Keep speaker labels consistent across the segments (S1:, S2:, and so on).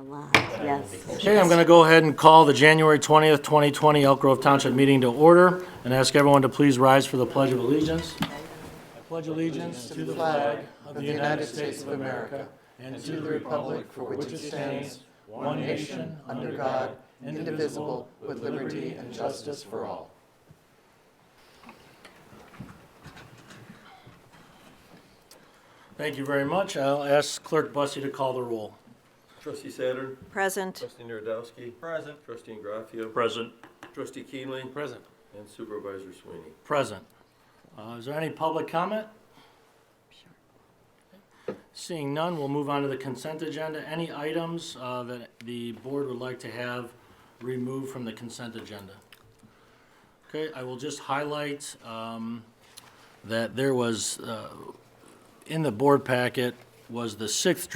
S1: lot, yes.
S2: Okay, I'm going to go ahead and call the January 20th, 2020 Elk Grove Township meeting to order and ask everyone to please rise for the Pledge of Allegiance. I pledge allegiance to the flag of the United States of America and to the republic for which it stands, one nation, under God, indivisible, with liberty and justice for all. Thank you very much. I'll ask Clerk Busse to call the roll.
S3: Trustee Satern.
S1: Present.
S3: Trustee Niewiardowski.
S4: Present.
S3: Trustee Ingraffia.
S4: Present.
S3: Trustee Keenley.
S4: Present.
S3: And Supervisor Sweeney.
S2: Present. Is there any public comment? Seeing none, we'll move on to the consent agenda. Any items that the board would like to have removed from the consent agenda? Okay, I will just highlight that there was, in the board packet, was the sixth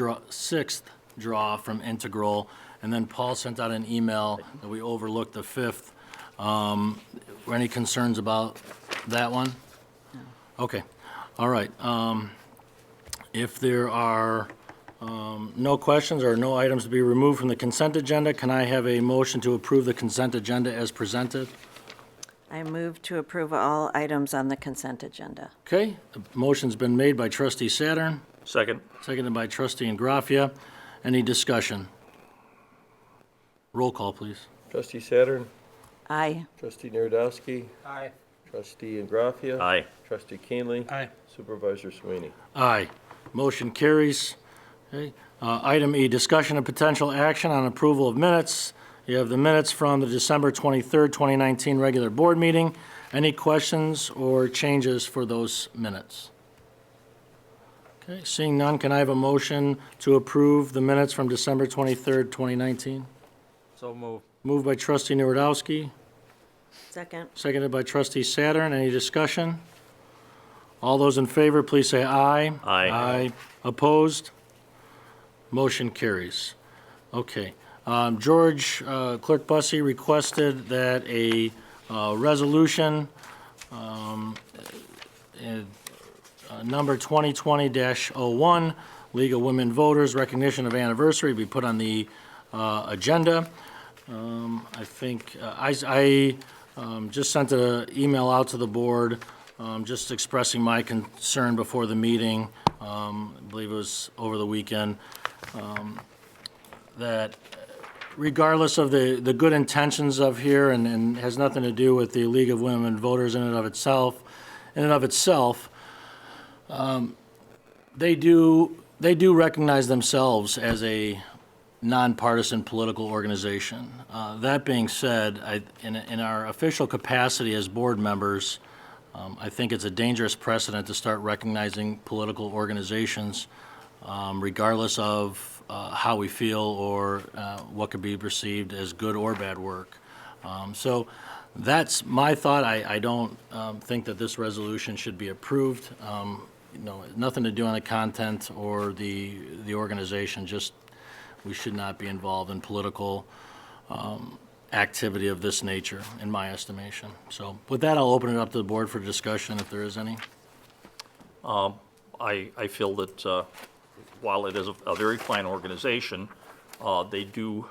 S2: draw from Integral, and then Paul sent out an email that we overlooked the fifth. Were any concerns about that one? No. Okay, all right. If there are no questions or no items to be removed from the consent agenda, can I have a motion to approve the consent agenda as presented?
S1: I move to approve all items on the consent agenda.
S2: Okay, the motion's been made by Trustee Satern,
S4: Second.
S2: seconded by Trustee Ingraffia. Any discussion? Roll call, please.
S3: Trustee Satern.
S1: Aye.
S3: Trustee Niewiardowski.
S4: Aye.
S3: Trustee Ingraffia.
S4: Aye.
S3: Trustee Keenley.
S4: Aye.
S3: Supervisor Sweeney.
S2: Aye. Motion carries. Okay. Item E, discussion of potential action on approval of minutes. You have the minutes from the December 23rd, 2019 regular board meeting. Any questions or changes for those minutes? Okay, seeing none, can I have a motion to approve the minutes from December 23rd, 2019?
S4: So move.
S2: Moved by Trustee Niewiardowski,
S1: Second.
S2: seconded by Trustee Satern. Any discussion? All those in favor, please say aye.
S4: Aye.
S2: Aye. Opposed? Motion carries. Okay. George, Clerk Busse requested that a resolution number 2020-01, League of Women Voters Recognition of Anniversary, be put on the agenda. I think I just sent an email out to the board just expressing my concern before the meeting. I believe it was over the weekend, that regardless of the good intentions of here, and has nothing to do with the League of Women Voters in and of itself, they do recognize themselves as a nonpartisan political organization. That being said, in our official capacity as board members, I think it's a dangerous precedent to start recognizing political organizations, regardless of how we feel or what could be perceived as good or bad work. So that's my thought. I don't think that this resolution should be approved. Nothing to do on the content or the organization, just we should not be involved in political activity of this nature, in my estimation. So with that, I'll open it up to the board for discussion if there is any.
S4: I feel that while it is a very fine organization, they do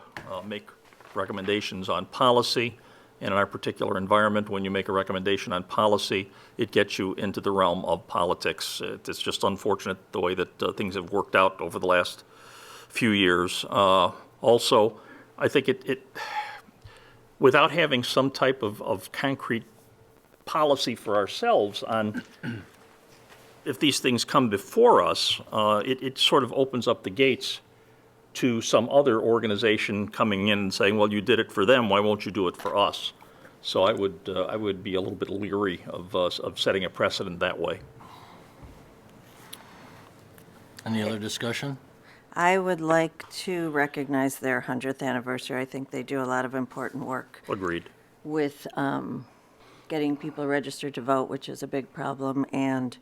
S4: make recommendations on policy. And in our particular environment, when you make a recommendation on policy, it gets you into the realm of politics. It's just unfortunate the way that things have worked out over the last few years. Also, I think it without having some type of concrete policy for ourselves on if these things come before us, it sort of opens up the gates to some other organization coming in and saying, well, you did it for them, why won't you do it for us? So I would be a little bit leery of setting a precedent that way.
S2: Any other discussion?
S1: I would like to recognize their 100th anniversary. I think they do a lot of important work
S4: Agreed.
S1: with getting people registered to vote, which is a big problem, and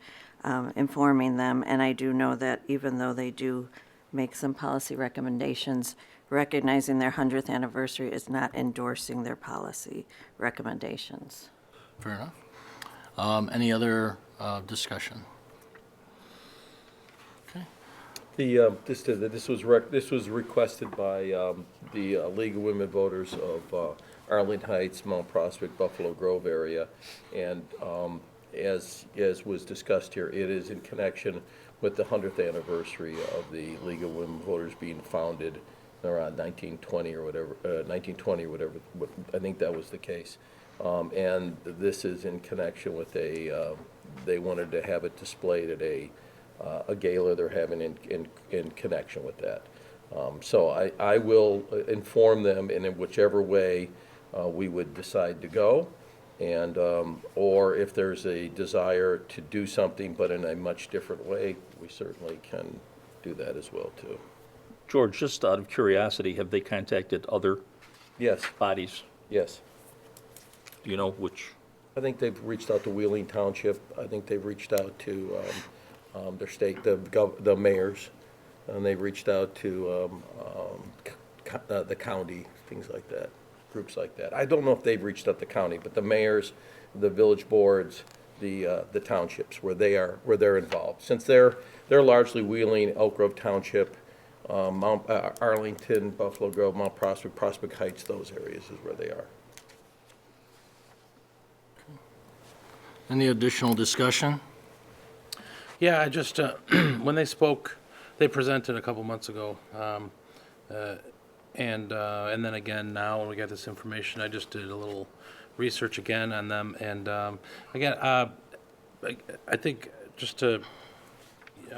S1: informing them. And I do know that even though they do make some policy recommendations, recognizing their 100th anniversary is not endorsing their policy recommendations.
S2: Fair enough. Any other discussion? Okay.
S3: This was requested by the League of Women Voters of Arlington Heights, Mount Prospect, Buffalo Grove area. And as was discussed here, it is in connection with the 100th anniversary of the League of Women Voters being founded around 1920 or whatever, I think that was the case. And this is in connection with they wanted to have it displayed at a gala they're having in connection with that. So I will inform them, and in whichever way we would decide to go, and or if there's a desire to do something but in a much different way, we certainly can do that as well too.
S4: George, just out of curiosity, have they contacted other
S3: Yes,
S4: bodies?
S3: yes.
S4: Do you know which?
S3: I think they've reached out to Wheeling Township. I think they've reached out to their state, the mayors, and they've reached out to the county, things like that, groups like that. I don't know if they've reached out to the county, but the mayors, the village boards, the townships where they're involved. Since they're largely Wheeling, Elk Grove Township, Arlington, Buffalo Grove, Mount Prospect, Prospect Heights, those areas is where they are.
S2: Any additional discussion?
S5: Yeah, I just, when they spoke, they presented a couple months ago, and then again now, when we got this information, I just did a little research again on them, and again, I think just to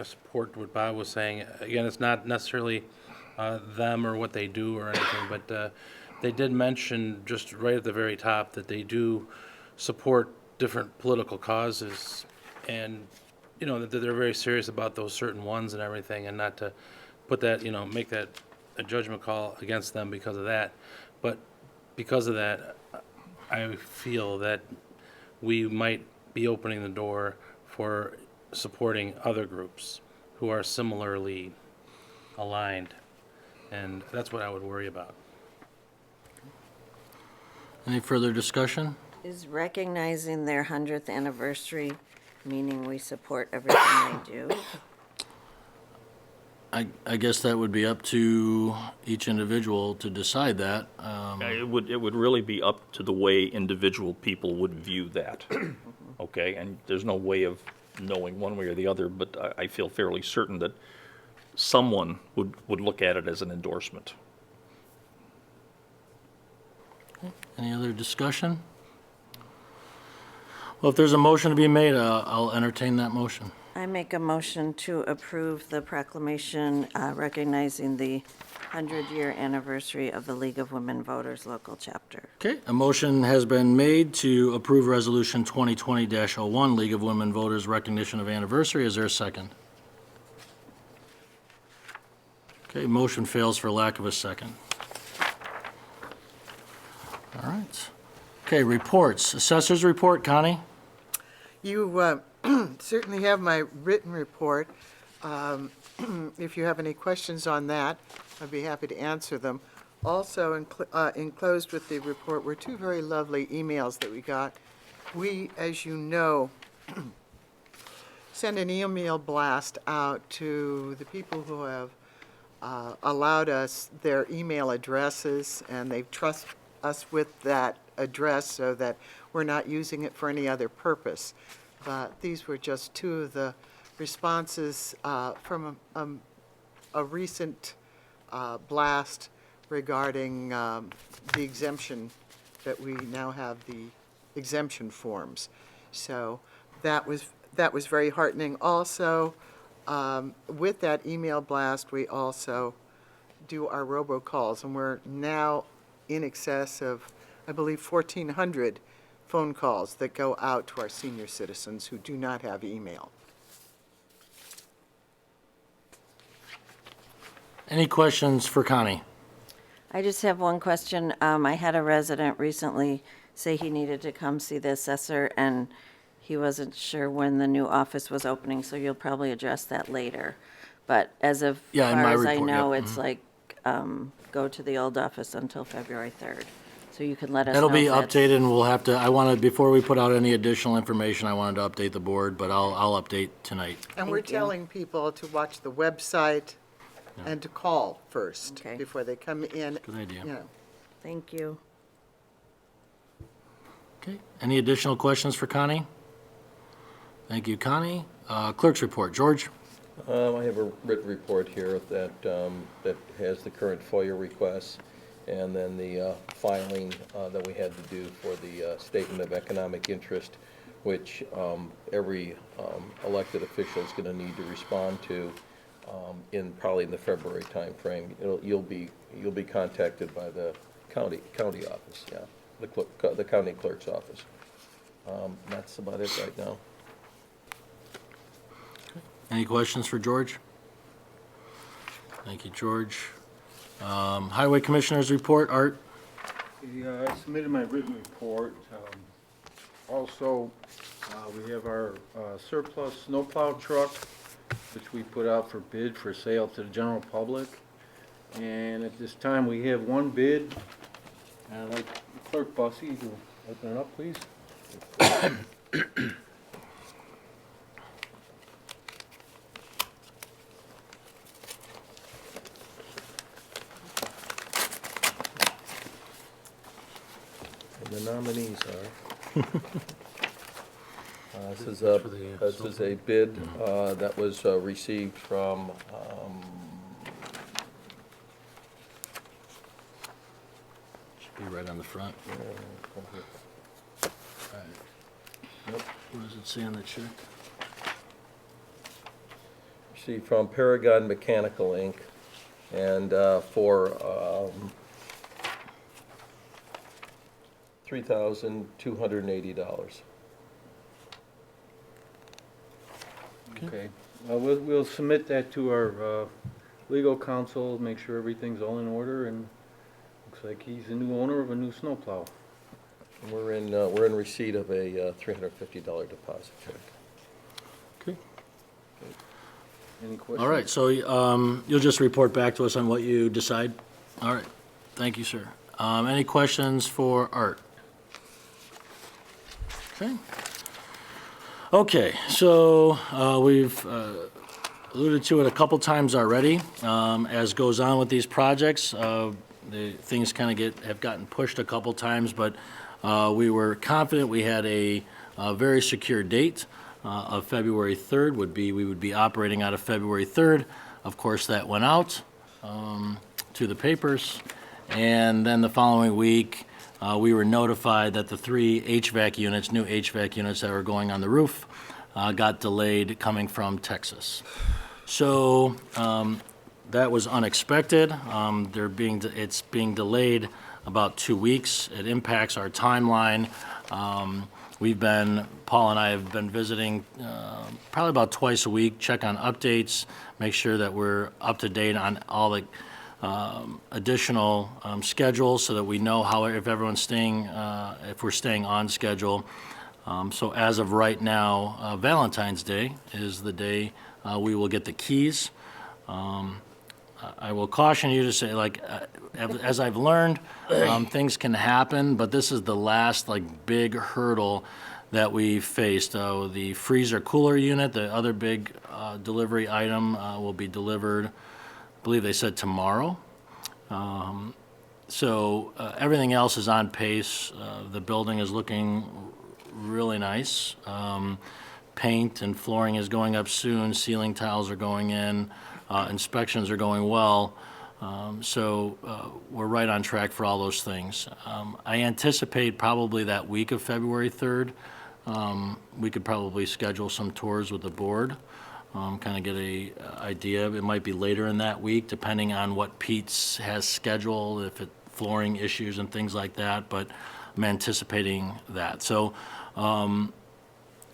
S5: support what Bob was saying, again, it's not necessarily them or what they do or anything, but they did mention just right at the very top that they do support different political causes, and that they're very serious about those certain ones and everything, and not to put that, make that a judgment call against them because of that. But because of that, I feel that we might be opening the door for supporting other groups who are similarly aligned, and that's what I would worry about.
S2: Any further discussion?
S1: Is recognizing their 100th anniversary meaning we support everything they do?
S2: I guess that would be up to each individual to decide that.
S4: It would really be up to the way individual people would view that, okay? And there's no way of knowing one way or the other, but I feel fairly certain that someone would look at it as an endorsement.
S2: Any other discussion? Well, if there's a motion to be made, I'll entertain that motion.
S1: I make a motion to approve the proclamation recognizing the 100-year anniversary of the League of Women Voters Local Chapter.
S2: Okay, a motion has been made to approve Resolution 2020-01, League of Women Voters Recognition of Anniversary. Is there a second? Okay, motion fails for lack of a second. All right. Okay, reports. Assessor's report, Connie?
S6: You certainly have my written report. If you have any questions on that, I'd be happy to answer them. Also enclosed with the report were two very lovely emails that we got. We, as you know, send an email blast out to the people who have allowed us their email addresses, and they trust us with that address so that we're not using it for any other purpose. But these were just two of the responses from a recent blast regarding the exemption, that we now have the exemption forms. So that was very heartening. Also, with that email blast, we also do our robocalls, and we're now in excess of, I believe, 1,400 phone calls that go out to our senior citizens who do not have email.
S2: Any questions for Connie?
S1: I just have one question. I had a resident recently say he needed to come see the assessor, and he wasn't sure when the new office was opening, so you'll probably address that later. But as of
S2: Yeah, in
S1: far
S2: my
S1: as I
S2: report,
S1: know,
S2: yep.
S1: it's like, go to the old office until February 3rd. So you can let us know.
S2: That'll be
S1: if that's-
S2: updated, and we'll have to, I wanted, before we put out any additional information, I wanted to update the board, but I'll update tonight.
S6: And we're
S1: Thank you.
S6: telling people to watch the website and to call first
S1: Okay.
S6: before they come in.
S2: Good idea.
S6: You know.
S1: Thank you.
S2: Okay, any additional questions for Connie? Thank you, Connie. Clerk's report, George?
S3: I have a written report here that, that has the current FOIA requests, and then the filing that we had to do for the Statement of Economic Interest, which every elected official is going to need to respond to probably in the February timeframe. You'll be contacted by the county office, yeah, the county clerk's office. That's about it right now.
S2: Any questions for George? Thank you, George. Highway Commissioners report, Art?
S7: Yeah, I submitted my written report. Also, we have our surplus snowplow truck, which we put out for bid for sale to the general public. And at this time, we have one bid. And I'd like Clerk Busse to open it up, please.
S3: And the nominees are, this is a bid that was received from,
S2: Should be right on the front. What does it say on the check?
S3: received from Paragon Mechanical, Inc., and for $3,280.
S7: Okay. We'll submit that to our legal counsel, make sure everything's all in order, and looks like he's the new owner of a new snowplow.
S3: And we're in receipt of a $350 deposit check.
S2: Okay.
S7: Any questions?
S2: All right, so you'll just report back to us on what you decide? All right, thank you, sir. Any questions for Art? Okay. Okay, so we've alluded to it a couple times already. As goes on with these projects, the things kind of have gotten pushed a couple times, but we were confident we had a very secure date of February 3rd. We would be operating out of February 3rd. Of course, that went out to the papers, and then the following week, we were notified that the three HVAC units, new HVAC units that were going on the roof, got delayed coming from Texas. So that was unexpected. It's being delayed about 2 weeks. It impacts our timeline. Paul and I have been visiting probably about twice a week, check on updates, make sure that we're up to date on all the additional schedules so that we know if everyone's if we're staying on schedule. So as of right now, Valentine's Day is the day we will get the keys. I will caution you to say, as I've learned, things can happen, but this is the last big hurdle that we faced. The freezer cooler unit, the other big delivery item, will be delivered, I believe they said tomorrow. So everything else is on pace. The building is looking really nice. Paint and flooring is going up soon. Ceiling tiles are going in. Inspections are going well. So we're right on track for all those things. I anticipate probably that week of February 3rd, we could probably schedule some tours with the board, kind of get a idea. It might be later in that week, depending on what Pete's has scheduled, if it flooring issues and things like that, but I'm anticipating that. So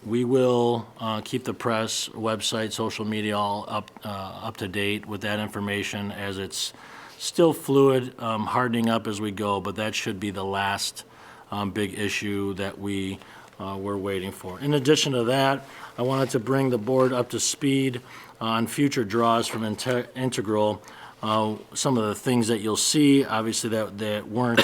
S2: we will keep the press, website, social media all up to date with that information, as it's still fluid, hardening up as we go, but that should be the last big issue that we're waiting for. In addition to that, I wanted to bring the board up to speed on future draws from Integral. Some of the things that you'll see, obviously, that weren't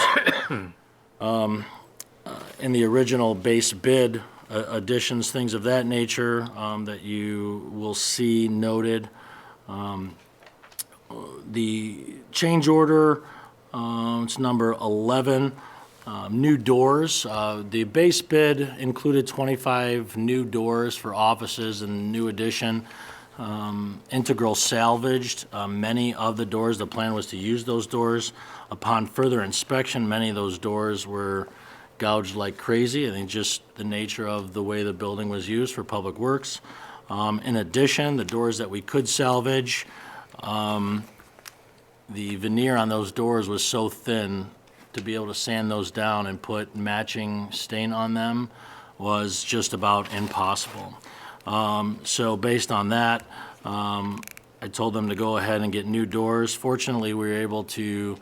S2: in the original base bid, additions, things of that nature, that you will see noted. The change order, it's number 11, new doors. The base bid included 25 new doors for offices and new addition. Integral salvaged many of the doors. The plan was to use those doors. Upon further inspection, many of those doors were gouged like crazy. I think just the nature of the way the building was used for public works. In addition, the doors that we could salvage, the veneer on those doors was so thin, to be able to sand those down and put matching stain on them was just about impossible. So based on that, I told them to go ahead and get new doors. Fortunately, we were able to,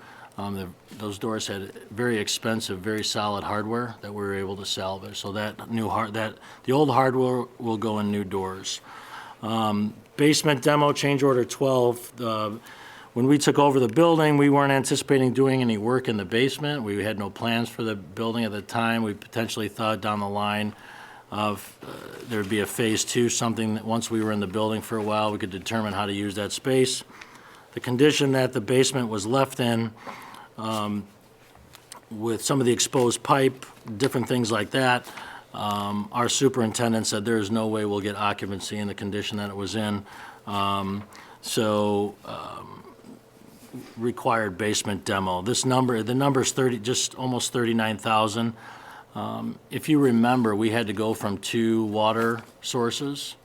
S2: those doors had very expensive, very solid hardware that we were able to salvage. So that the old hardware will go in new doors. Basement demo, change order 12. When we took over the building, we weren't anticipating doing any work in the basement. We had no plans for the building at the time. We potentially thought down the line of there'd be a phase 2, something that once we were in the building for a while, we could determine how to use that space. The condition that the basement was left in, with some of the exposed pipe, different things like that, our superintendent said there is no way we'll get occupancy in the condition that it was in. Required basement demo. The number's 30, just almost 39,000. If you remember, we had to go from 2 water sources,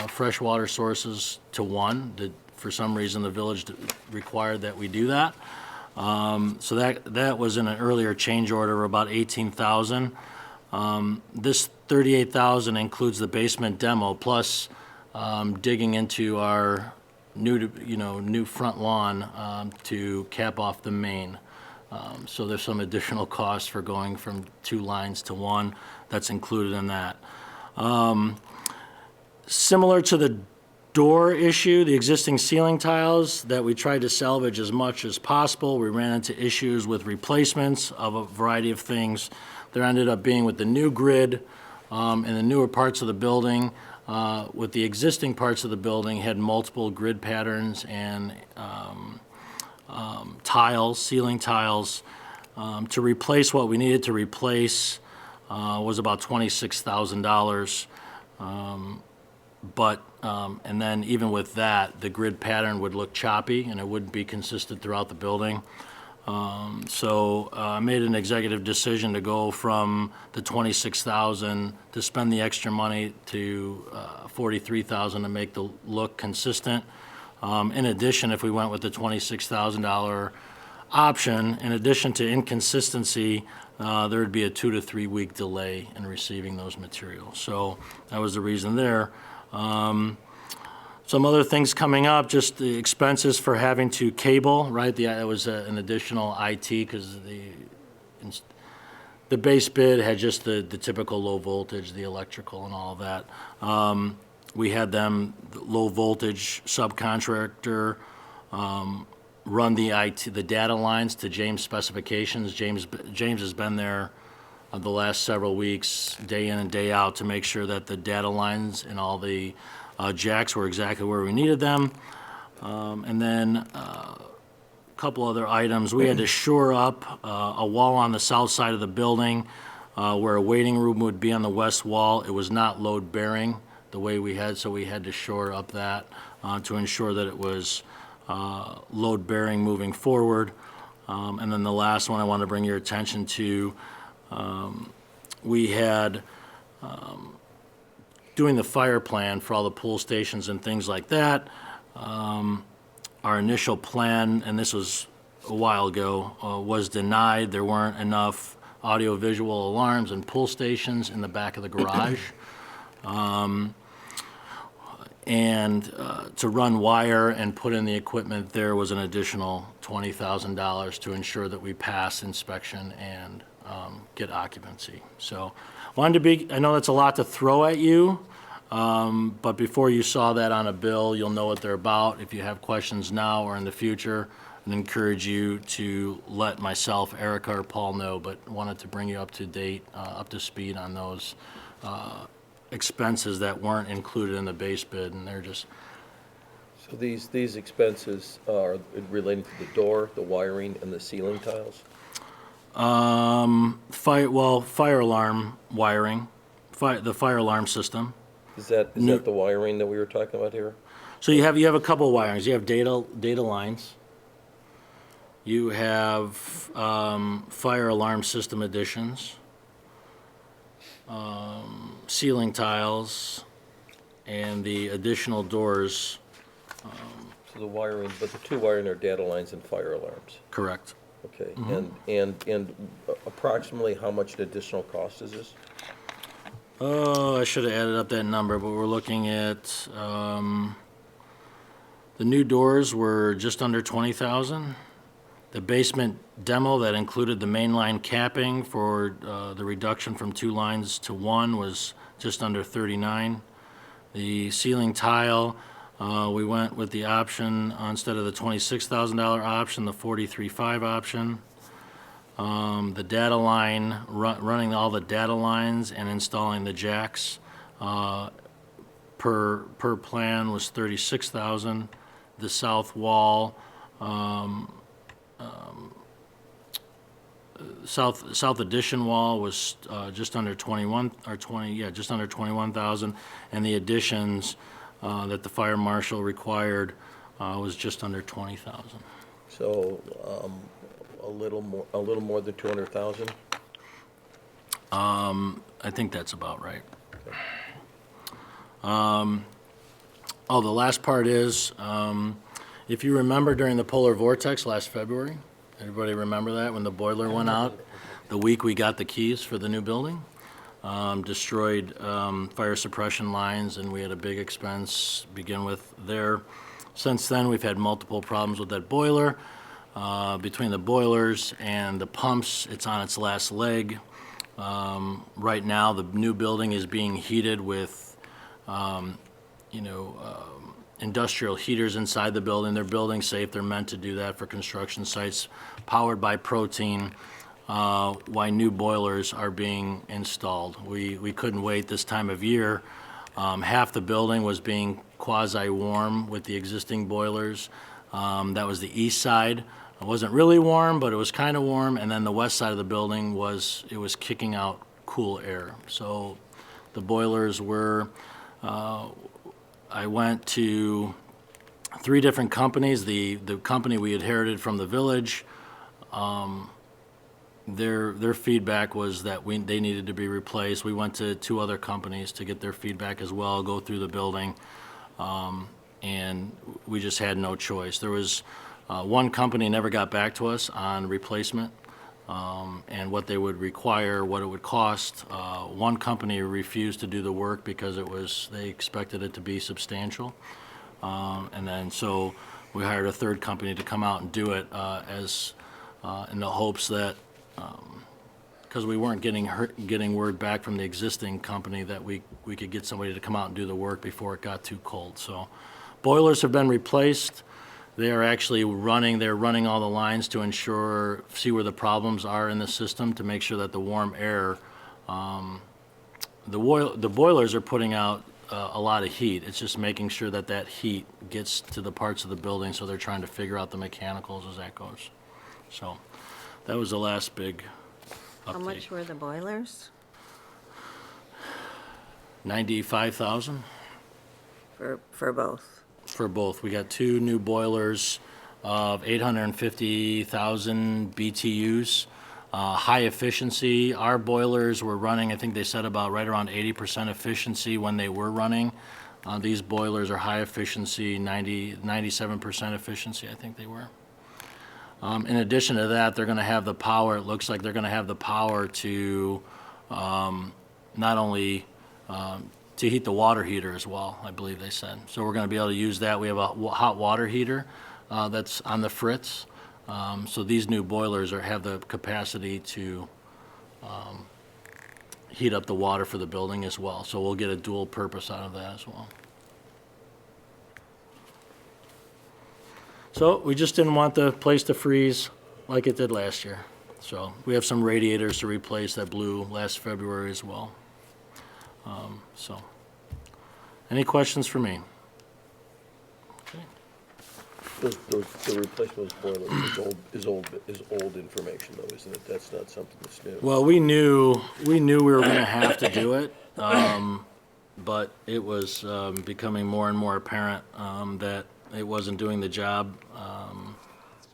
S2: fresh water sources, to 1. For some reason, the village required that we do that. So that was in an earlier change order of about 18,000. This 38,000 includes the basement demo plus digging into our new front lawn to cap off the main. So there's some additional costs for going from 2 lines to 1. That's included in that. Similar to the door issue, the existing ceiling tiles that we tried to salvage as much as possible, we ran into issues with replacements of a variety of things. There ended up being with the new grid in the newer parts of the building. With the existing parts of the building had multiple grid patterns and tiles, ceiling tiles. To replace what we needed to replace was about $26,000. And then even with that, the grid pattern would look choppy and it wouldn't be consistent throughout the building. So I made an executive decision to go from the $26,000 to spend the extra money to $43,000 to make the look consistent. In addition, if we went with the $26,000 option, in addition to inconsistency, there would be a 2 to 3 week delay in receiving those materials. So that was the reason there. Some other things coming up, just the expenses for having to cable, right? That was an additional IT because the base bid had just the typical low voltage, the electrical and all of that. We had them, the low voltage subcontractor, run the data lines to James specifications. James has been there the last several weeks, day in and day out, to make sure that the data lines and all the jacks were exactly where we needed them. And then a couple other items. We had to shore up a wall on the south side of the building where a waiting room would be on the west wall. It was not load bearing the way we had, so we had to shore up that to ensure that it was load bearing moving forward. And then the last one I want to bring your attention to, we had doing the fire plan for all the pool stations and things like that. Our initial plan, and this was a while ago, was denied. There weren't enough audio-visual alarms and pool stations in the back of the garage. To run wire and put in the equipment there was an additional $20,000 to ensure that we pass inspection and get occupancy. So I know that's a lot to throw at you, but before you saw that on a bill, you'll know what they're about. If you have questions now or in the future, and encourage you to let myself, Erica, or Paul know, but wanted to bring you up to date, up to speed on those expenses that weren't included in the base bid, and they're just,
S3: So these expenses are relating to the door, the wiring, and the ceiling tiles?
S2: fire alarm wiring, the fire alarm system.
S3: Is that the wiring that we were talking about here?
S2: So you have a couple of wirings. You have data lines. You have fire alarm system additions, ceiling tiles, and the additional doors.
S3: So the wiring, but the two wiring are data lines and fire alarms.
S2: Correct.
S3: Okay, and approximately how much the additional cost is this?
S2: Oh, I should have added up that number, but we're looking at, the new doors were just under 20,000. The basement demo that included the main line capping for the reduction from 2 lines to 1 was just under 39. The ceiling tile, we went with the option, instead of the $26,000 option, the $43,500 option. The data line, running all the data lines and installing the jacks, per plan was $36,000. The south wall, south addition wall was just under 21,000, and the additions that the fire marshal required was just under 20,000.
S3: So, a little more than 200,000?
S2: I think that's about right. Oh, the last part is, if you remember during the polar vortex last February, everybody remember that, when the boiler went out, the week we got the keys for the new building? Destroyed fire suppression lines, and we had a big expense begin with there. Since then, we've had multiple problems with that boiler. Between the boilers and the pumps, it's on its last leg. Right now, the new building is being heated with, industrial heaters inside the building. They're building safe. They're meant to do that for construction sites, powered by protein. Why new boilers are being installed. We couldn't wait this time of year. Half the building was being quasi-warm with the existing boilers. That was the east side. It wasn't really warm, but it was kind of warm. And then the west side of the building was kicking out cool air. So the boilers were, I went to 3 different companies. The company we inherited from the village, their feedback was that they needed to be replaced. We went to 2 other companies to get their feedback as well, go through the building, and we just had no choice. There was one company never got back to us on replacement and what they would require, what it would cost. One company refused to do the work because they expected it to be substantial. And then so we hired a 3rd company to come out and do it in the hopes that, because we weren't getting word back from the existing company that we could get somebody to come out and do the work before it got too cold. So boilers have been replaced. They are actually they're running all the lines to see where the problems are in the system to make sure that the warm air, the boilers are putting out a lot of heat. It's just making sure that heat gets to the parts of the building, so they're trying to figure out the mechanicals as that goes. So that was the last big update.
S1: How much were the boilers?
S2: 95,000
S1: For both?
S2: for both. We got 2 new boilers of 850,000 BTUs. High efficiency. Our boilers were running, I think they said about right around 80% efficiency when they were running. These boilers are high efficiency, 97% efficiency, I think they were. In addition to that, they're going to have the power, it looks like they're going to have the power to not only to heat the water heater as well, I believe they said. So we're going to be able to use that. We have a hot water heater that's on the fritz. So these new boilers have the capacity to heat up the water for the building as well. So we'll get a dual purpose out of that as well. So we just didn't want the place to freeze like it did last year. So we have some radiators to replace that blew last February as well. So, any questions for me?
S3: The replacement of those boilers is old information though, isn't it? That's not something that's new.
S2: Well, we knew we were gonna have to do it, but it was becoming more and more apparent that it wasn't doing the job.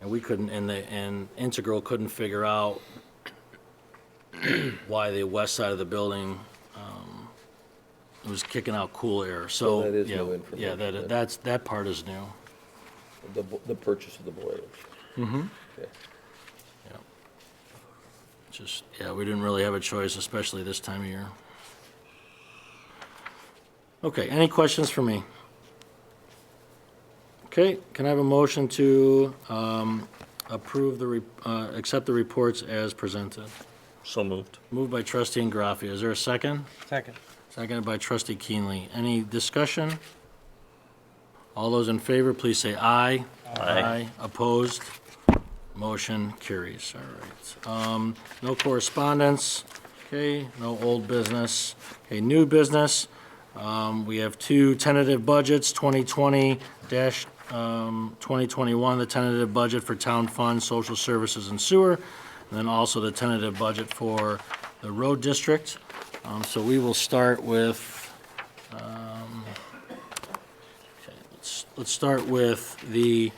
S2: And we couldn't, and Integral couldn't figure out why the west side of the building was kicking out cool air. So,
S3: So that is
S2: yeah,
S3: new information,
S2: yeah,
S3: then.
S2: that part is new.
S3: The purchase of the boilers.
S2: Mm-hmm.
S3: Okay.
S2: Yeah. Just, yeah, we didn't really have a choice, especially this time of year. Okay, any questions for me? Okay, can I have a motion to approve accept the reports as presented?
S4: So moved.
S2: Moved by trustee Ingraffia. Is there a second?
S5: Second.
S2: Seconded by trustee Keenley. Any discussion? All those in favor, please say aye.
S4: Aye.
S2: Opposed? Motion carries. All right. No correspondence. Okay, no old business. Okay, new business. We have two tentative budgets, 2020-2021, the tentative budget for town fund, social services and sewer, and then also the tentative budget for the road district. So we will start with, okay, let's start with the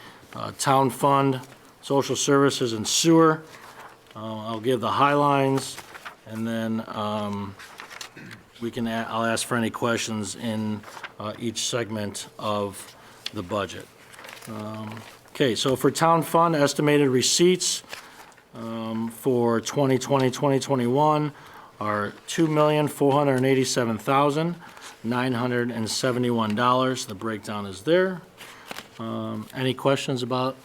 S2: town fund, social services and sewer. I'll give the highlines, and then I'll ask for any questions in each segment of the budget. Okay, so for town fund, estimated receipts for 2020-2021 are $2,487,971. The breakdown is there. Any questions about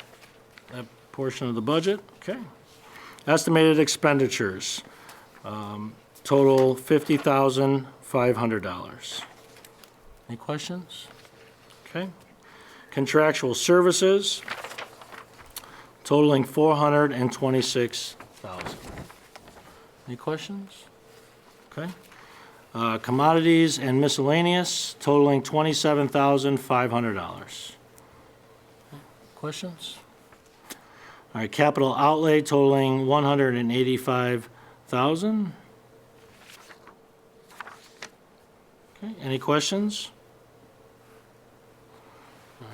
S2: that portion of the budget? Okay. Estimated expenditures. Total $50,500. Any questions? Okay. Contractual services totaling $426,000. Any questions? Okay. Commodities and miscellaneous totaling $27,500. Questions? All right, capital outlay totaling $185,000. Okay, any questions? All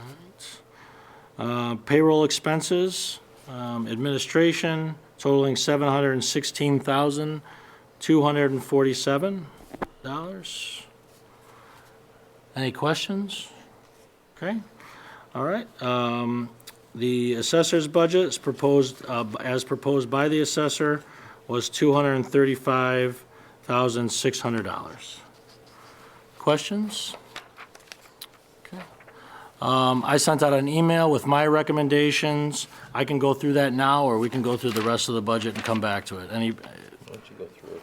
S2: right. Payroll expenses, administration totaling $716,247. Any questions? Okay, all right. The assessor's budget is proposed, as proposed by the assessor, was $235,600. Questions? Okay. I sent out an email with my recommendations. I can go through that now, or we can go through the rest of the budget and come back to it.
S3: Why don't you go through it?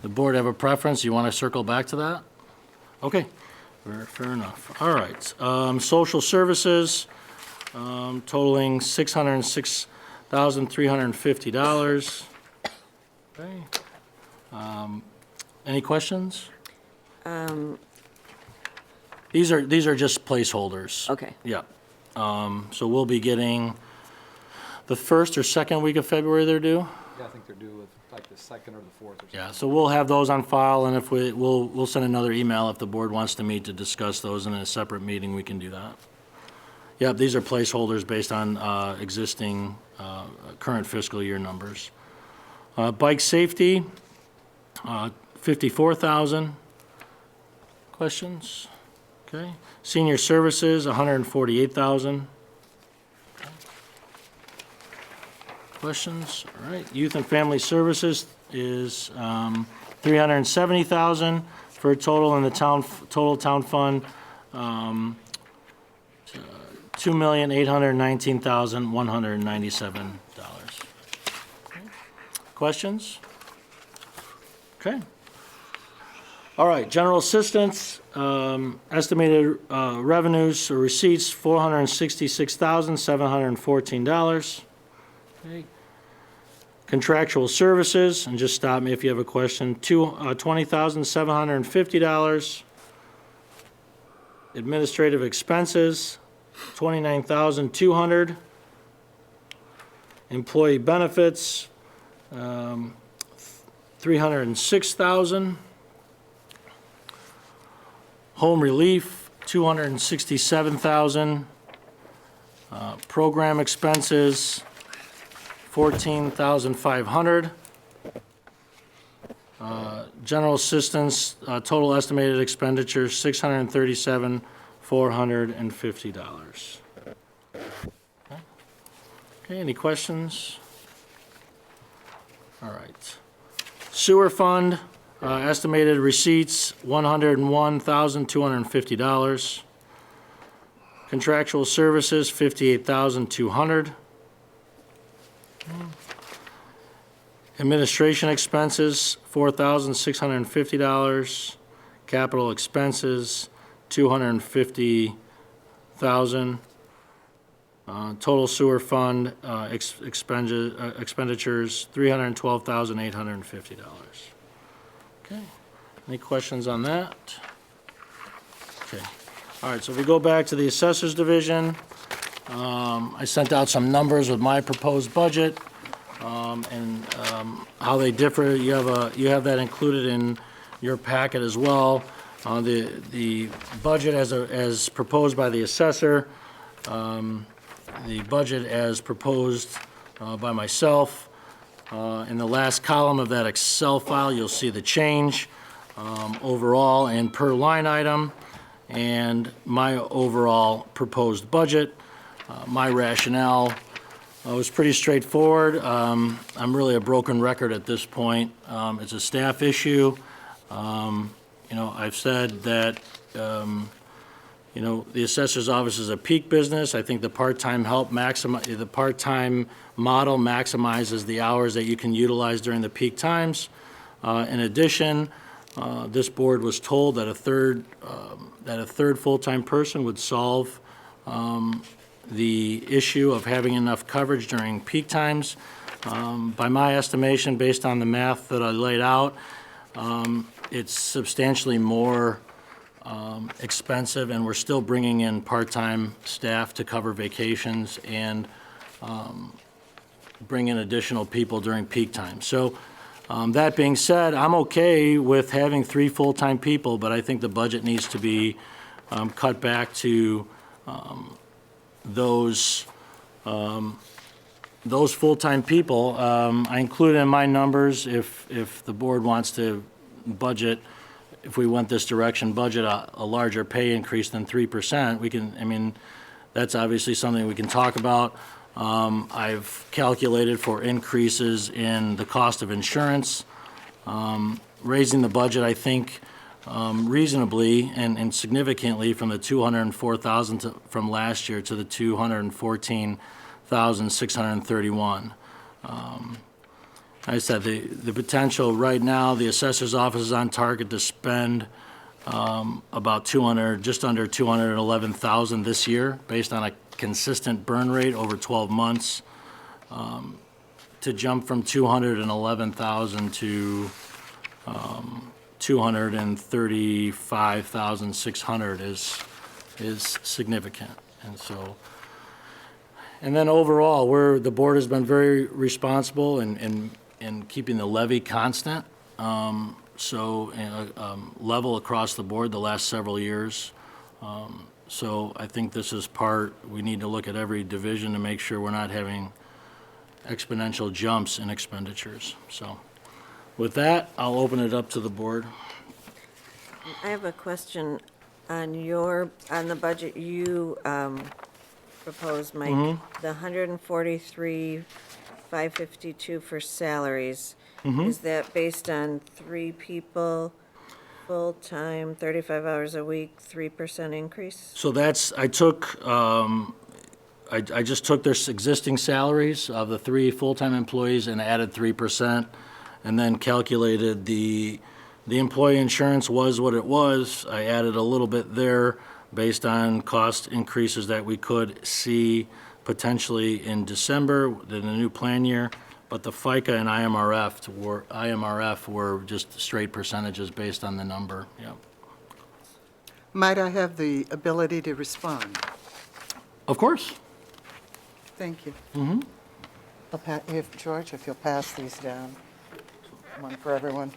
S2: The board have a preference? You want to circle back to that? Okay, fair enough. All right, social services, totaling $606,350. Okay. Any questions? These are just placeholders.
S1: Okay.
S2: Yeah. So we'll be getting the first or second week of February they're due?
S8: Yeah, I think they're due with like the second or the fourth or something.
S2: Yeah, so we'll have those on file, and if we'll send another email if the board wants to meet to discuss those in a separate meeting, we can do that. Yeah, these are placeholders based on existing current fiscal year numbers. Bike safety, $54,000. Questions? Okay. Senior services, $148,000. Questions? All right. Youth and family services is $370,000 for a total in the total town fund, $2,819,197. Questions? Okay. All right, general assistance, estimated revenues or receipts, $466,714. Okay. Contractual services, and just stop me if you have a question, $20,750. Administrative expenses, $29,200. Employee benefits, $306,000. Home relief, $267,000. Program expenses, $14,500. General assistance, total estimated expenditures, $637,450. Okay, any questions? All right. Sewer fund, estimated receipts, $101,250. Contractual services, $58,200. Administration expenses, $4,650. Capital expenses, $250,000. Total sewer fund expenditures, $312,850. Okay, any questions on that? Okay, all right, so if we go back to the Assessor's Division, I sent out some numbers with my proposed budget, and how they differ. You have that included in your packet as well. The budget as proposed by the Assessor, the budget as proposed by myself. In the last column of that Excel file, you'll see the change overall and per line item, and my overall proposed budget. My rationale was pretty straightforward. I'm really a broken record at this point. It's a staff issue. I've said that the assessor's office is a peak business. I think the part-time the part-time model maximizes the hours that you can utilize during the peak times. In addition, this board was told that a third full-time person would solve the issue of having enough coverage during peak times. By my estimation, based on the math that I laid out, it's substantially more expensive, and we're still bringing in part-time staff to cover vacations and bring in additional people during peak time. So that being said, I'm okay with having 3 full-time people, but I think the budget needs to be cut back to those full-time people. I included in my numbers, if the board wants to budget, if we went this direction, budget a larger pay increase than 3%, we can, that's obviously something we can talk about. I've calculated for increases in the cost of insurance, raising the budget, I think, reasonably and significantly from the $204,000 from last year to the $214,631. I said the potential right now, the assessor's office is on target to spend about just under $211,000 this year, based on a consistent burn rate over 12 months. To jump from $211,000 to $235,600 is significant, and then overall, the board has been very responsible in keeping the levy constant, level across the board the last several years. So I think this is we need to look at every division to make sure we're not having exponential jumps in expenditures. So with that, I'll open it up to the board.
S1: I have a question on the budget you proposed, Mike. The $143,552 for salaries. Is that based on 3 people, full-time, 35 hours a week, 3% increase?
S2: So I just took their existing salaries of the 3 full-time employees and added 3%, and then calculated the The employee insurance was what it was. I added a little bit there based on cost increases that we could see potentially in December, in the new plan year. But the FICA and IMRF were just straight percentages based on the number, yeah.
S6: Might I have the ability to respond?
S2: Of course.
S6: Thank you. George, if you'll pass these down, one for everyone.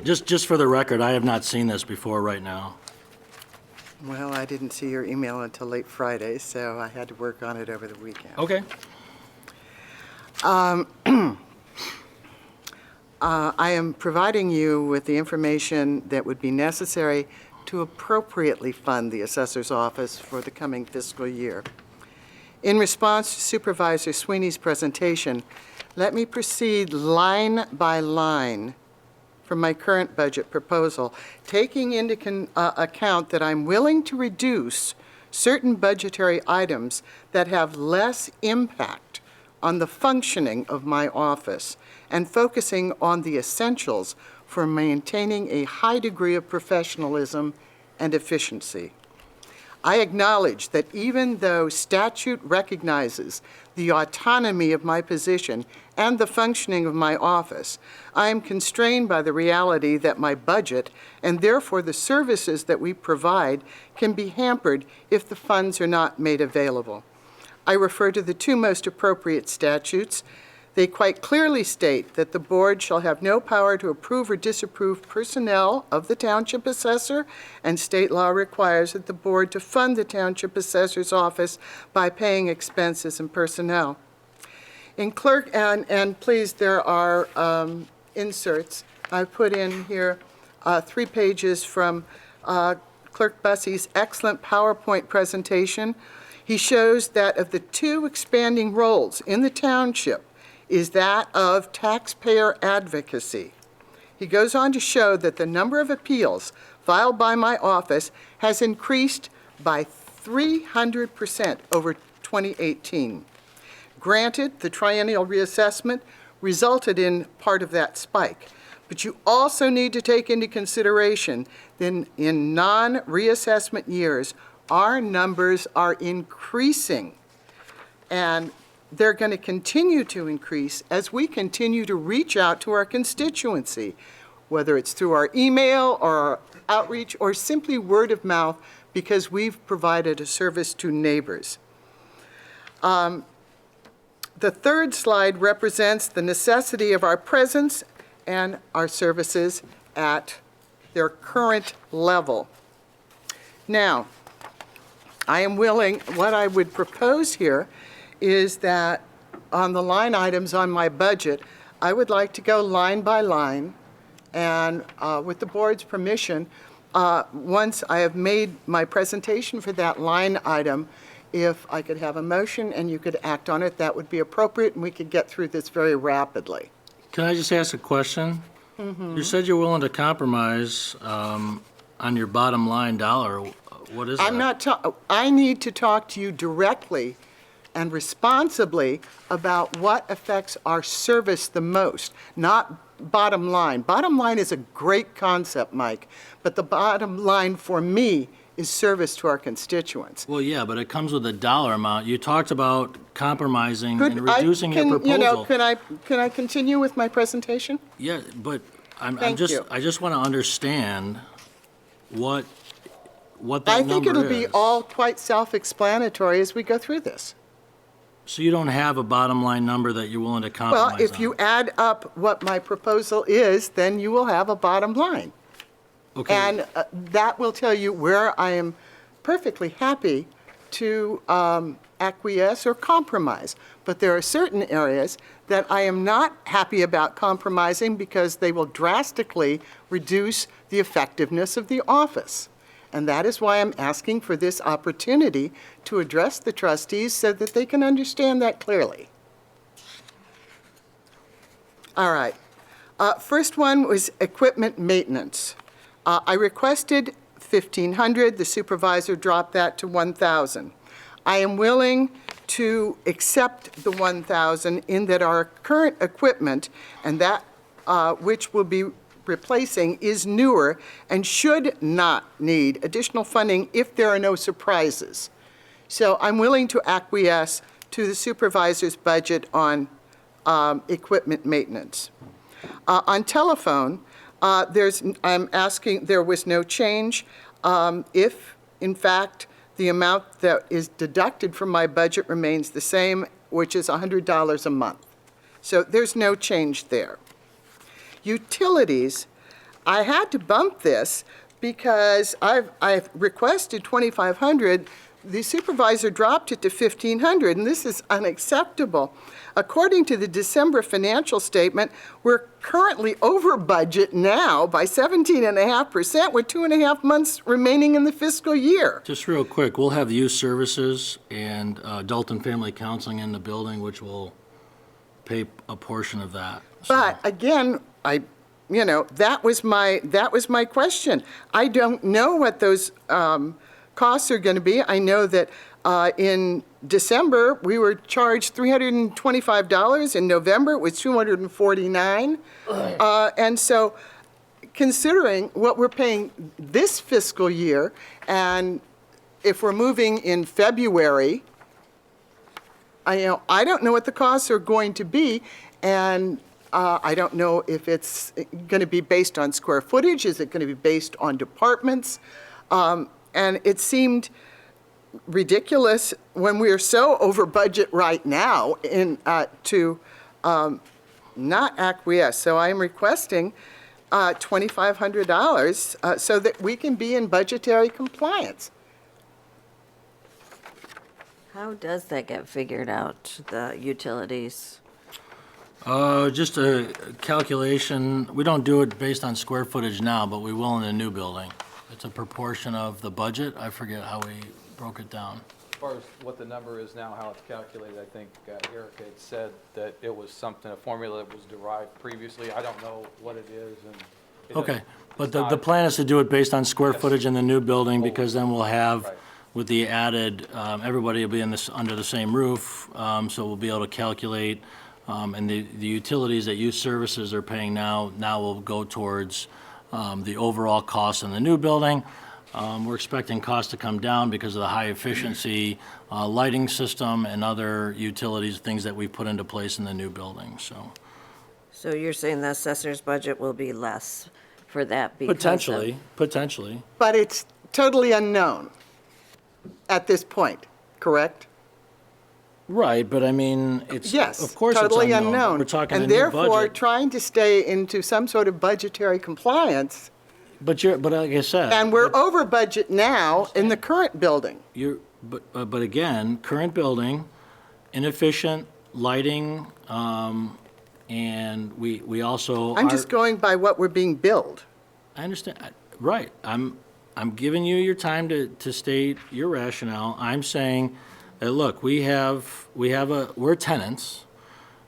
S2: Just for the record, I have not seen this before right now.
S6: Well, I didn't see your email until late Friday, so I had to work on it over the weekend.
S2: Okay.
S6: I am providing you with the information that would be necessary to appropriately fund the assessor's office for the coming fiscal year. In response to Supervisor Sweeney's presentation, let me proceed line by line from my current budget proposal, taking into account that I'm willing to reduce certain budgetary items that have less impact on the functioning of my office and focusing on the essentials for maintaining a high degree of professionalism and efficiency. I acknowledge that even though statute recognizes the autonomy of my position and the functioning of my office, I am constrained by the reality that my budget, and therefore the services that we provide, can be hampered if the funds are not made available. I refer to the two most appropriate statutes. They quite clearly state that the board shall have no power to approve or disapprove personnel of the township assessor, and state law requires that the board to fund the township assessor's office by paying expenses and personnel. In clerk, and please, there are inserts. I put in here 3 pages from Clerk Busse's excellent PowerPoint presentation. He shows that of the 2 expanding roles in the township is that of taxpayer advocacy. He goes on to show that the number of appeals filed by my office has increased by 300% over 2018. Granted, the triennial reassessment resulted in part of that spike, but you also need to take into consideration that in non-reassessment years, our numbers are increasing, and they're going to continue to increase as we continue to reach out to our constituency, whether it's through our email or our outreach or simply word of mouth because we've provided a service to neighbors. The third slide represents the necessity of our presence and our services at their current level. Now, I am willing, what I would propose here is that on the line items on my budget, I would like to go line by line, and with the board's permission, once I have made my presentation for that line item, if I could have a motion and you could act on it, that would be appropriate, and we could get through this very rapidly.
S2: Can I just ask a question? You said you're willing to compromise on your bottom line dollar. What is that?
S6: I need to talk to you directly and responsibly about what affects our service the most, not bottom line. Bottom line is a great concept, Mike, but the bottom line for me is service to our constituents.
S2: Well, yeah, but it comes with a dollar amount. You talked about compromising and reducing your proposal.
S6: You know, can I continue with my presentation?
S2: Yeah, but I
S6: Thank you.
S2: just want to understand what that
S6: I
S2: number
S6: think it'll
S2: is.
S6: be all quite self-explanatory as we go through this.
S2: So you don't have a bottom line number that you're willing to compromise
S6: Well, if
S2: on?
S6: you add up what my proposal is, then you will have a bottom line.
S2: Okay.
S6: And that will tell you where I am perfectly happy to acquiesce or compromise. But there are certain areas that I am not happy about compromising because they will drastically reduce the effectiveness of the office. And that is why I'm asking for this opportunity to address the trustees so that they can understand that clearly. All right. First one was equipment maintenance. I requested $1,500. The supervisor dropped that to $1,000. I am willing to accept the 1,000 in that our current equipment and that which will be replacing is newer and should not need additional funding if there are no surprises. So I'm willing to acquiesce to the supervisor's budget on equipment maintenance. On telephone, I'm asking, there was no change. If, in fact, the amount that is deducted from my budget remains the same, which is $100 a month. So there's no change there. Utilities, I had to bump this because I've requested 2,500. The supervisor dropped it to 1,500, and this is unacceptable. According to the December financial statement, we're currently over budget now by 17.5% with 2.5 months remaining in the fiscal year.
S2: Just real quick, we'll have youth services and adult and family counseling in the building, which will pay a portion of that. So-
S6: But again, that was my question. I don't know what those costs are going to be. I know that in December, we were charged $325. In November, it was $249. And so considering what we're paying this fiscal year, and if we're moving in February, I don't know what the costs are going to be, and I don't know if it's going to be based on square footage. Is it going to be based on departments? And it seemed ridiculous when we are so over budget right now to not acquiesce. So I am requesting $2,500 so that we can be in budgetary compliance.
S1: How does that get figured out, the utilities?
S2: Just a calculation. We don't do it based on square footage now, but we will in the new building. It's a proportion of the budget. I forget how we broke it down.
S8: As far as what the number is now, how it's calculated, I think Erica had said that it was something, a formula that was derived previously. I don't know what it is, and it
S2: Okay,
S8: doesn't-
S2: but
S8: it's
S2: the
S8: not-
S2: plan is to do it based on square
S8: Yes.
S2: footage in the new building, because then we'll have,
S8: Right.
S2: with the added, everybody will be under the same roof, so we'll be able to calculate, and the utilities that youth services are paying now will go towards the overall cost in the new building. We're expecting costs to come down because of the high efficiency lighting system and other utilities, things that we put into place in the new building, so.
S1: So you're saying the assessor's budget will be less for that because of...
S2: Potentially.
S6: But it's totally unknown at this point, correct?
S2: Right, but I mean, it's,
S6: Yes,
S2: of course it's
S6: totally
S2: unknown.
S6: unknown.
S2: We're talking a
S6: And
S2: new
S6: therefore,
S2: budget.
S6: trying to stay into some sort of budgetary compliance,
S2: But like I said.
S6: and we're over budget now in the current building.
S2: But again, current building, inefficient lighting, and we also.
S6: I'm just going by what we're being billed.
S2: I understand, right. I'm giving you your time to state your rationale. I'm saying that, look, we're tenants.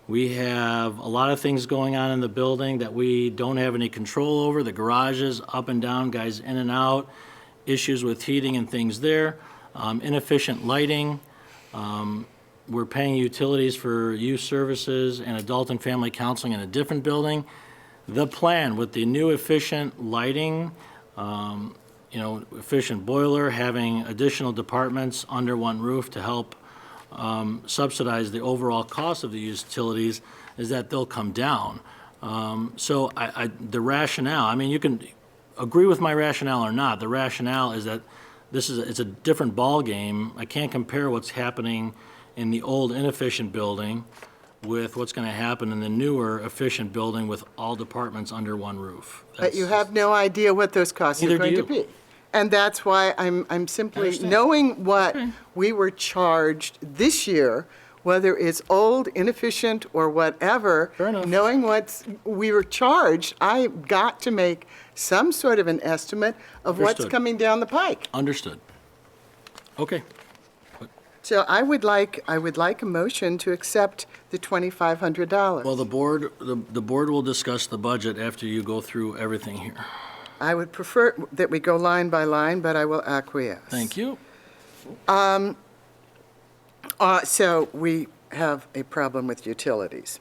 S2: We have a lot of things going on in the building that we don't have any control over, the garages up and down, guys in and out, issues with heating and things there, inefficient lighting. We're paying utilities for youth services and adult and family counseling in a different building. The plan with the new efficient lighting, efficient boiler, having additional departments under one roof to help subsidize the overall cost of the utilities, is that they'll come down. So the rationale, I mean, you can agree with my rationale or not. The rationale is that it's a different ballgame. I can't compare what's happening in the old inefficient building with what's going to happen in the newer efficient building with all departments under one roof.
S6: But you have no idea what those costs are
S2: Neither do
S6: going to
S2: you.
S6: be. And that's why I'm simply,
S2: understand.
S6: knowing what we were charged this year, whether it's old, inefficient, or whatever,
S2: Fair enough.
S6: knowing what we were charged, I've got to make some sort of an estimate of what's
S2: Understood.
S6: coming down the pike.
S2: Understood. Okay.
S6: So I would like a motion to accept the $2,500.
S2: Well, the board will discuss the budget after you go through everything here.
S6: I would prefer that we go line by line, but I will acquiesce.
S2: Thank you.
S6: So we have a problem with utilities.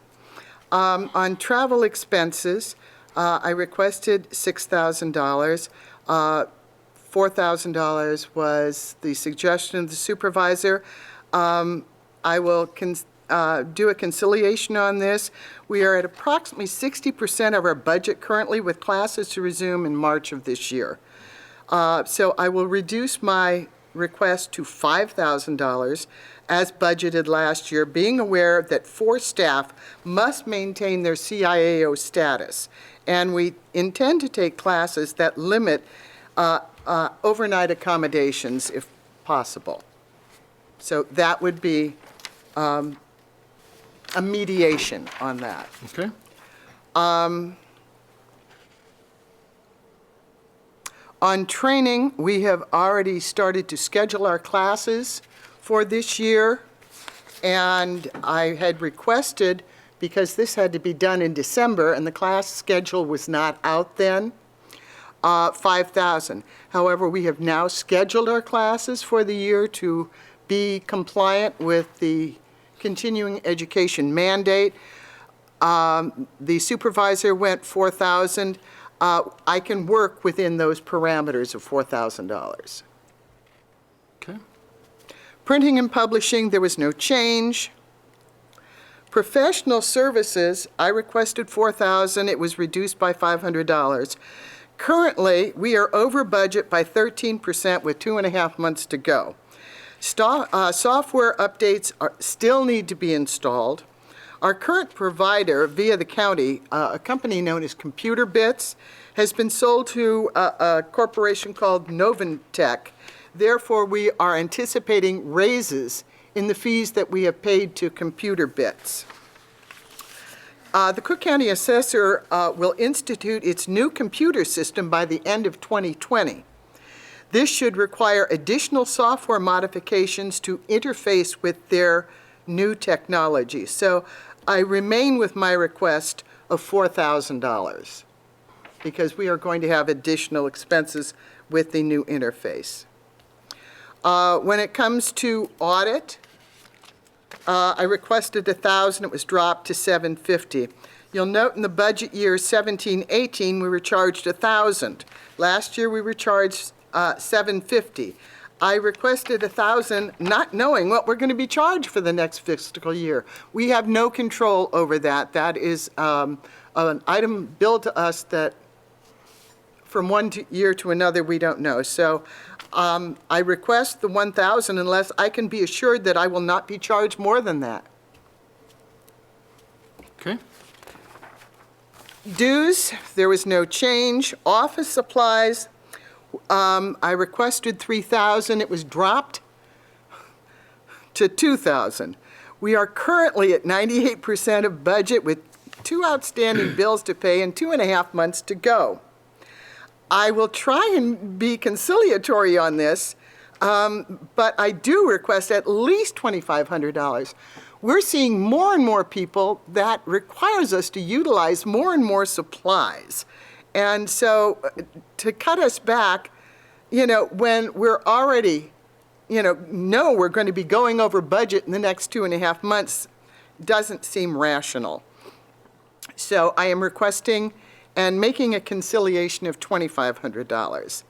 S6: On travel expenses, I requested $6,000. $4,000 was the suggestion of the supervisor. I will do a conciliation on this. We are at approximately 60% of our budget currently, with classes to resume in March of this year. So I will reduce my request to $5,000 as budgeted last year, being aware that 4 staff must maintain their CIAO status. And we intend to take classes that limit overnight accommodations if possible. So that would be a mediation on that.
S2: Okay?
S6: On training, we have already started to schedule our classes for this year, and I had requested, because this had to be done in December and the class schedule was not out then, $5,000. However, we have now scheduled our classes for the year to be compliant with the continuing education mandate. The supervisor went $4,000. I can work within those parameters of $4,000.
S2: Okay.
S6: Printing and publishing, there was no change. Professional services, I requested $4,000. It was reduced by $500. Currently, we are over budget by 13% with 2.5 months to go. Software updates still need to be installed. Our current provider via the county, a company known as Computer Bits, has been sold to a corporation called Novantech. Therefore, we are anticipating raises in the fees that we have paid to Computer Bits. The Cook County Assessor will institute its new computer system by the end of 2020. This should require additional software modifications to interface with their new technology. So I remain with my request of $4,000 because we are going to have additional expenses with the new interface. When it comes to audit, I requested $1,000. It was dropped to $750. You'll note in the budget year 17-18, we were charged $1,000. Last year, we were charged $750. I requested $1,000, not knowing what we're going to be charged for the next fiscal year. We have no control over that. That is an item billed to us that from one year to another, we don't know. So I request the $1,000 unless I can be assured that I will not be charged more than that.
S2: Okay.
S6: Dues, there was no change. Office supplies, I requested $3,000. It was dropped to $2,000. We are currently at 98% of budget with 2 outstanding bills to pay and 2.5 months to go. I will try and be conciliatory on this, but I do request at least $2,500. We're seeing more and more people that requires us to utilize more and more supplies. And so to cut us back, when we're already, know we're going to be going over budget in the next 2.5 months doesn't seem rational. So I am requesting and making a conciliation of $2,500.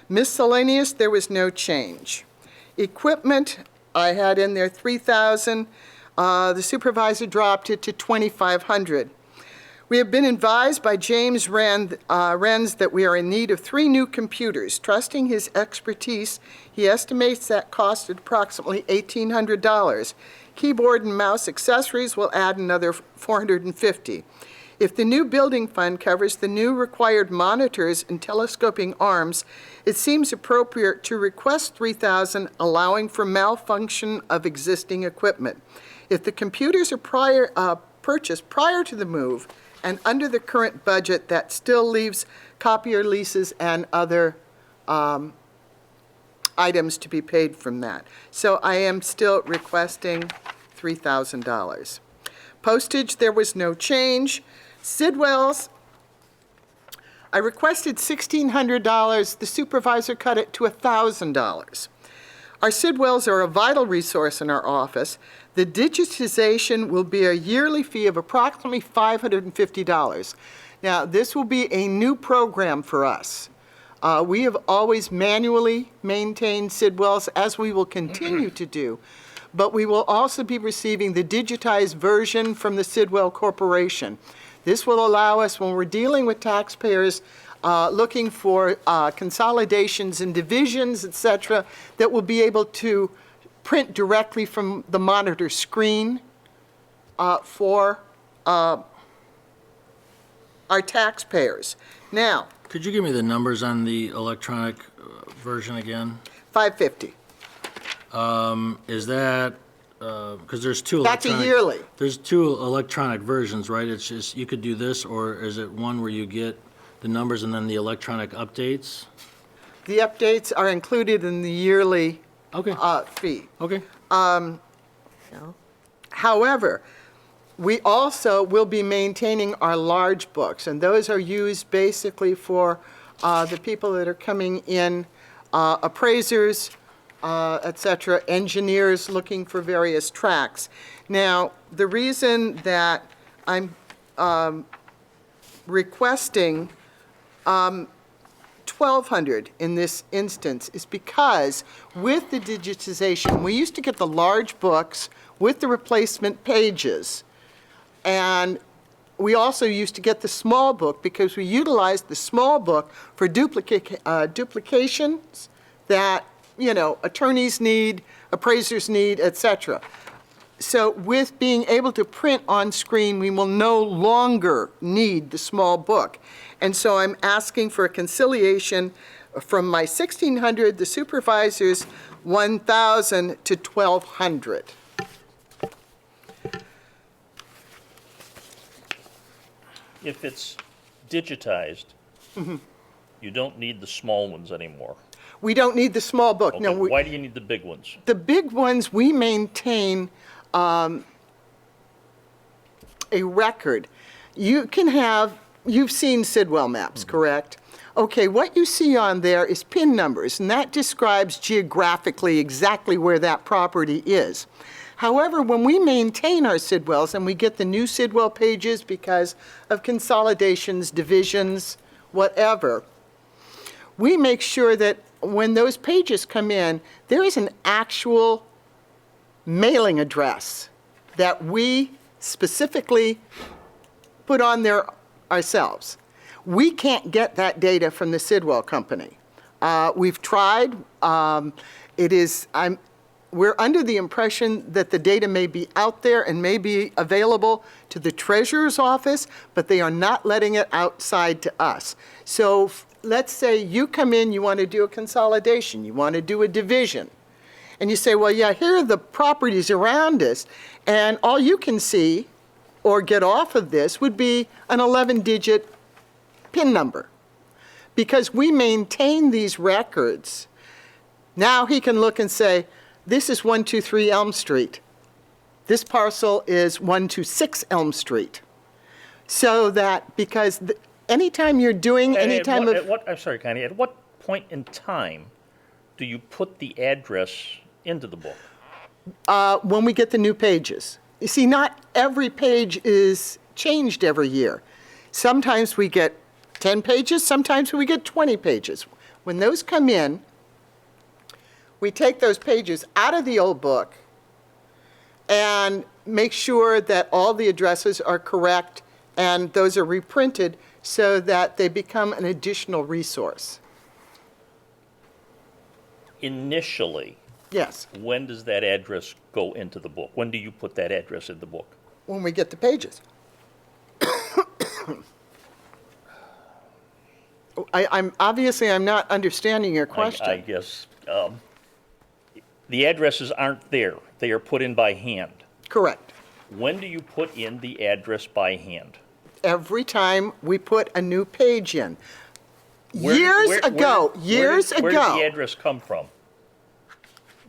S6: Miscellaneous, there was no change. Equipment, I had in there $3,000. The supervisor dropped it to $2,500. We have been advised by James Renz that we are in need of 3 new computers. Trusting his expertise, he estimates that cost at approximately $1,800. Keyboard and mouse accessories will add another $450. If the new building fund covers the new required monitors and telescoping arms, it seems appropriate to request $3,000, allowing for malfunction of existing equipment. If the computers are purchased prior to the move and under the current budget, that still leaves copier leases and other items to be paid from that. So I am still requesting $3,000. Postage, there was no change. Sidwell's, I requested $1,600. The supervisor cut it to $1,000. Our Sidwells are a vital resource in our office. The digitization will be a yearly fee of approximately $550. Now, this will be a new program for us. We have always manually maintained Sidwells, as we will continue to do, but we will also be receiving the digitized version from the Sidwell Corporation. This will allow us, when we're dealing with taxpayers looking for consolidations and divisions, et cetera, that we'll be able to print directly from the monitor screen for our taxpayers. Now,
S2: Could you give me the numbers on the electronic version again?
S6: $550.
S2: Is that, because there's two
S6: That's
S2: electronic...
S6: a yearly.
S2: There's two electronic versions, right? It's just, you could do this, or is it one where you get the numbers and then the electronic updates?
S6: The updates are included in the yearly
S2: Okay,
S6: fee.
S2: okay.
S6: However, we also will be maintaining our large books, and those are used basically for the people that are coming in, appraisers, et cetera, engineers looking for various tracks. Now, the reason that I'm requesting $1,200 in this instance is because with the digitization, we used to get the large books with the replacement pages. And we also used to get the small book because we utilized the small book for duplications that, you know, attorneys need, appraisers need, et cetera. So with being able to print on screen, we will no longer need the small book. And so I'm asking for a conciliation from my $1,600, the supervisor's $1,000 to $1,200.
S4: If it's digitized, you don't need the small ones anymore.
S6: We don't need the small book.
S4: Okay,
S6: No,
S4: why do you need the big ones?
S6: the big ones, we maintain a record. You can have, you've seen Sidwell maps, correct? Okay, what you see on there is PIN numbers, and that describes geographically exactly where that property is. However, when we maintain our Sidwells and we get the new Sidwell pages because of consolidations, divisions, whatever, we make sure that when those pages come in, there is an actual mailing address that we specifically put on there ourselves. We can't get that data from the Sidwell company. We've tried. We're under the impression that the data may be out there and may be available to the treasurer's office, but they are not letting it outside to us. So let's say you come in, you want to do a consolidation, you want to do a division, and you say, well, yeah, here are the properties around us, and all you can see or get off of this would be an 11-digit PIN number. Because we maintain these records, now he can look and say, this is 123 Elm Street. This parcel is 126 Elm Street. So that, because anytime you're doing any time of...
S4: I'm sorry, Connie, at what point in time do you put the address into the book?
S6: When we get the new pages. You see, not every page is changed every year. Sometimes we get 10 pages, sometimes we get 20 pages. When those come in, we take those pages out of the old book and make sure that all the addresses are correct and those are reprinted so that they become an additional resource.
S4: Initially,
S6: Yes,
S4: when does that address go into the book? When do you put that address in the book?
S6: when we get the pages. I'm not understanding your question.
S4: I guess, the addresses aren't there. They are put in by hand.
S6: Correct.
S4: When do you put in the address by hand?
S6: Every time we put a new page in.
S4: Where did the address come from?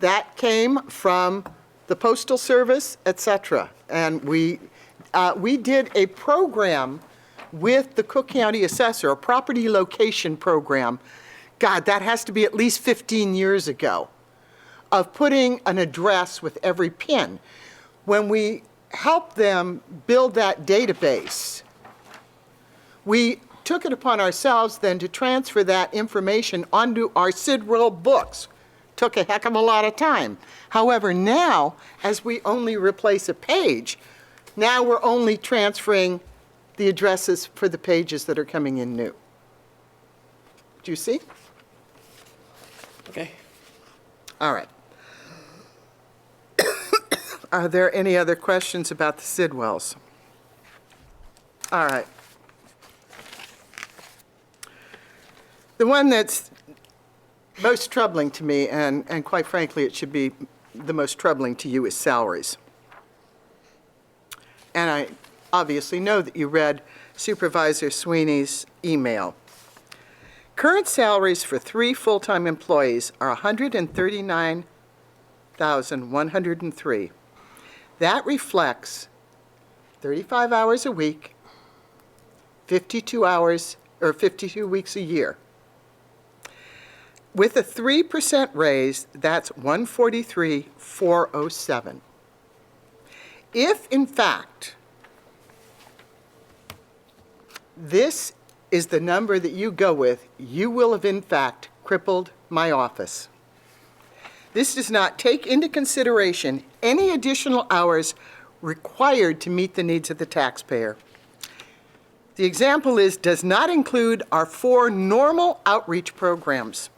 S6: That came from the Postal Service, et cetera. And we did a program with the Cook County Assessor, a property location program. God, that has to be at least 15 years ago. of putting an address with every pin. When we helped them build that database, we took it upon ourselves then to transfer that information onto our Sidwell books. Took a heck of a lot of time. However, now, as we only replace a page, now we're only transferring the addresses for the pages that are coming in new. Do you see?
S2: Okay.
S6: All right. Are there any other questions about the Sidwells? All right. The one that's most troubling to me, and quite frankly, it should be the most troubling to you, is salaries. And I obviously know that you read Supervisor Sweeney's email. Current salaries for 3 full-time employees are $139,103. That reflects 35 hours a week, 52 hours, or 52 weeks a year. With a 3% raise, that's $143,407. If, in fact, this is the number that you go with, you will have, in fact, crippled my office. This does not take into consideration any additional hours required to meet the needs of the taxpayer. The example does not include our 4 normal outreach programs.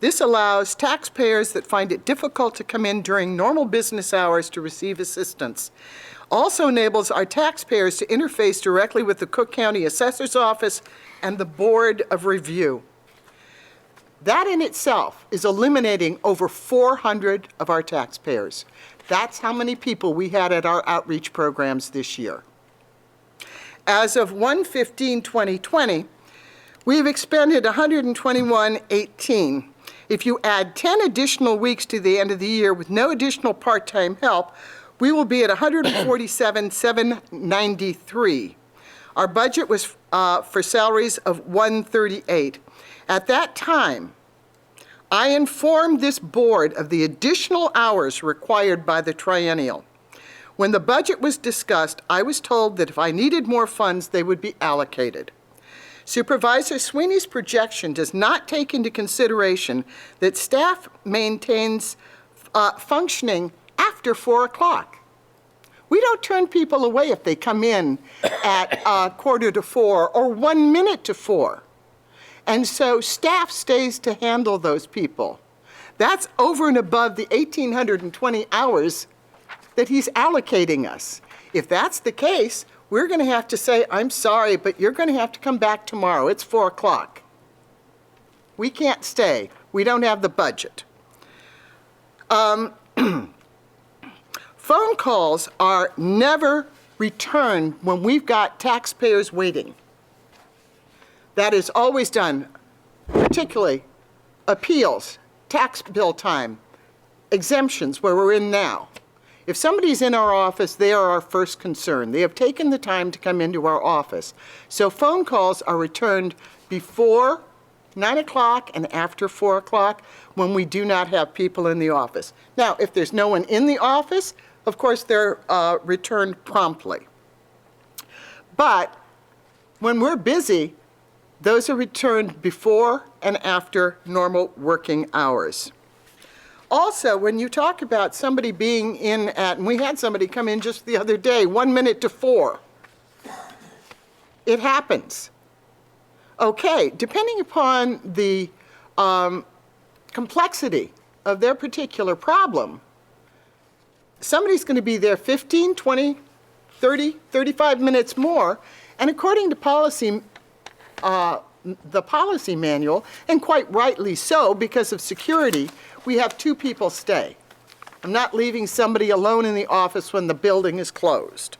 S6: This allows taxpayers that find it difficult to come in during normal business hours to receive assistance. Also enables our taxpayers to interface directly with the Cook County Assessor's Office and the Board of Review. That in itself is eliminating over 400 of our taxpayers. That's how many people we had at our outreach programs this year. As of 1/15/2020, we have expended $121,18. If you add 10 additional weeks to the end of the year with no additional part-time help, we will be at $147,793. Our budget was for salaries of $138. At that time, I informed this board of the additional hours required by the triennial. When the budget was discussed, I was told that if I needed more funds, they would be allocated. Supervisor Sweeney's projection does not take into consideration that staff maintains functioning after 4 o'clock. We don't turn people away if they come in at 3:45 or 1 minute to 4. And so staff stays to handle those people. That's over and above the 1,820 hours that he's allocating us. If that's the case, we're going to have to say, I'm sorry, but you're going to have to come back tomorrow. It's 4 o'clock. We can't stay. We don't have the budget. Phone calls are never returned when we've got taxpayers waiting. That is always done, particularly appeals, tax bill time, exemptions where we're in now. If somebody's in our office, they are our first concern. They have taken the time to come into our office. So phone calls are returned before 9 o'clock and after 4 o'clock when we do not have people in the office. Now, if there's no one in the office, of course, they're returned promptly. But when we're busy, those are returned before and after normal working hours. Also, when you talk about somebody being in and we had somebody come in just the other day, 1 minute to 4. It happens. Okay, depending upon the complexity of their particular problem, somebody's going to be there 15, 20, 30, 35 minutes more, and according to policy, the policy manual, and quite rightly so because of security, we have 2 people stay. I'm not leaving somebody alone in the office when the building is closed.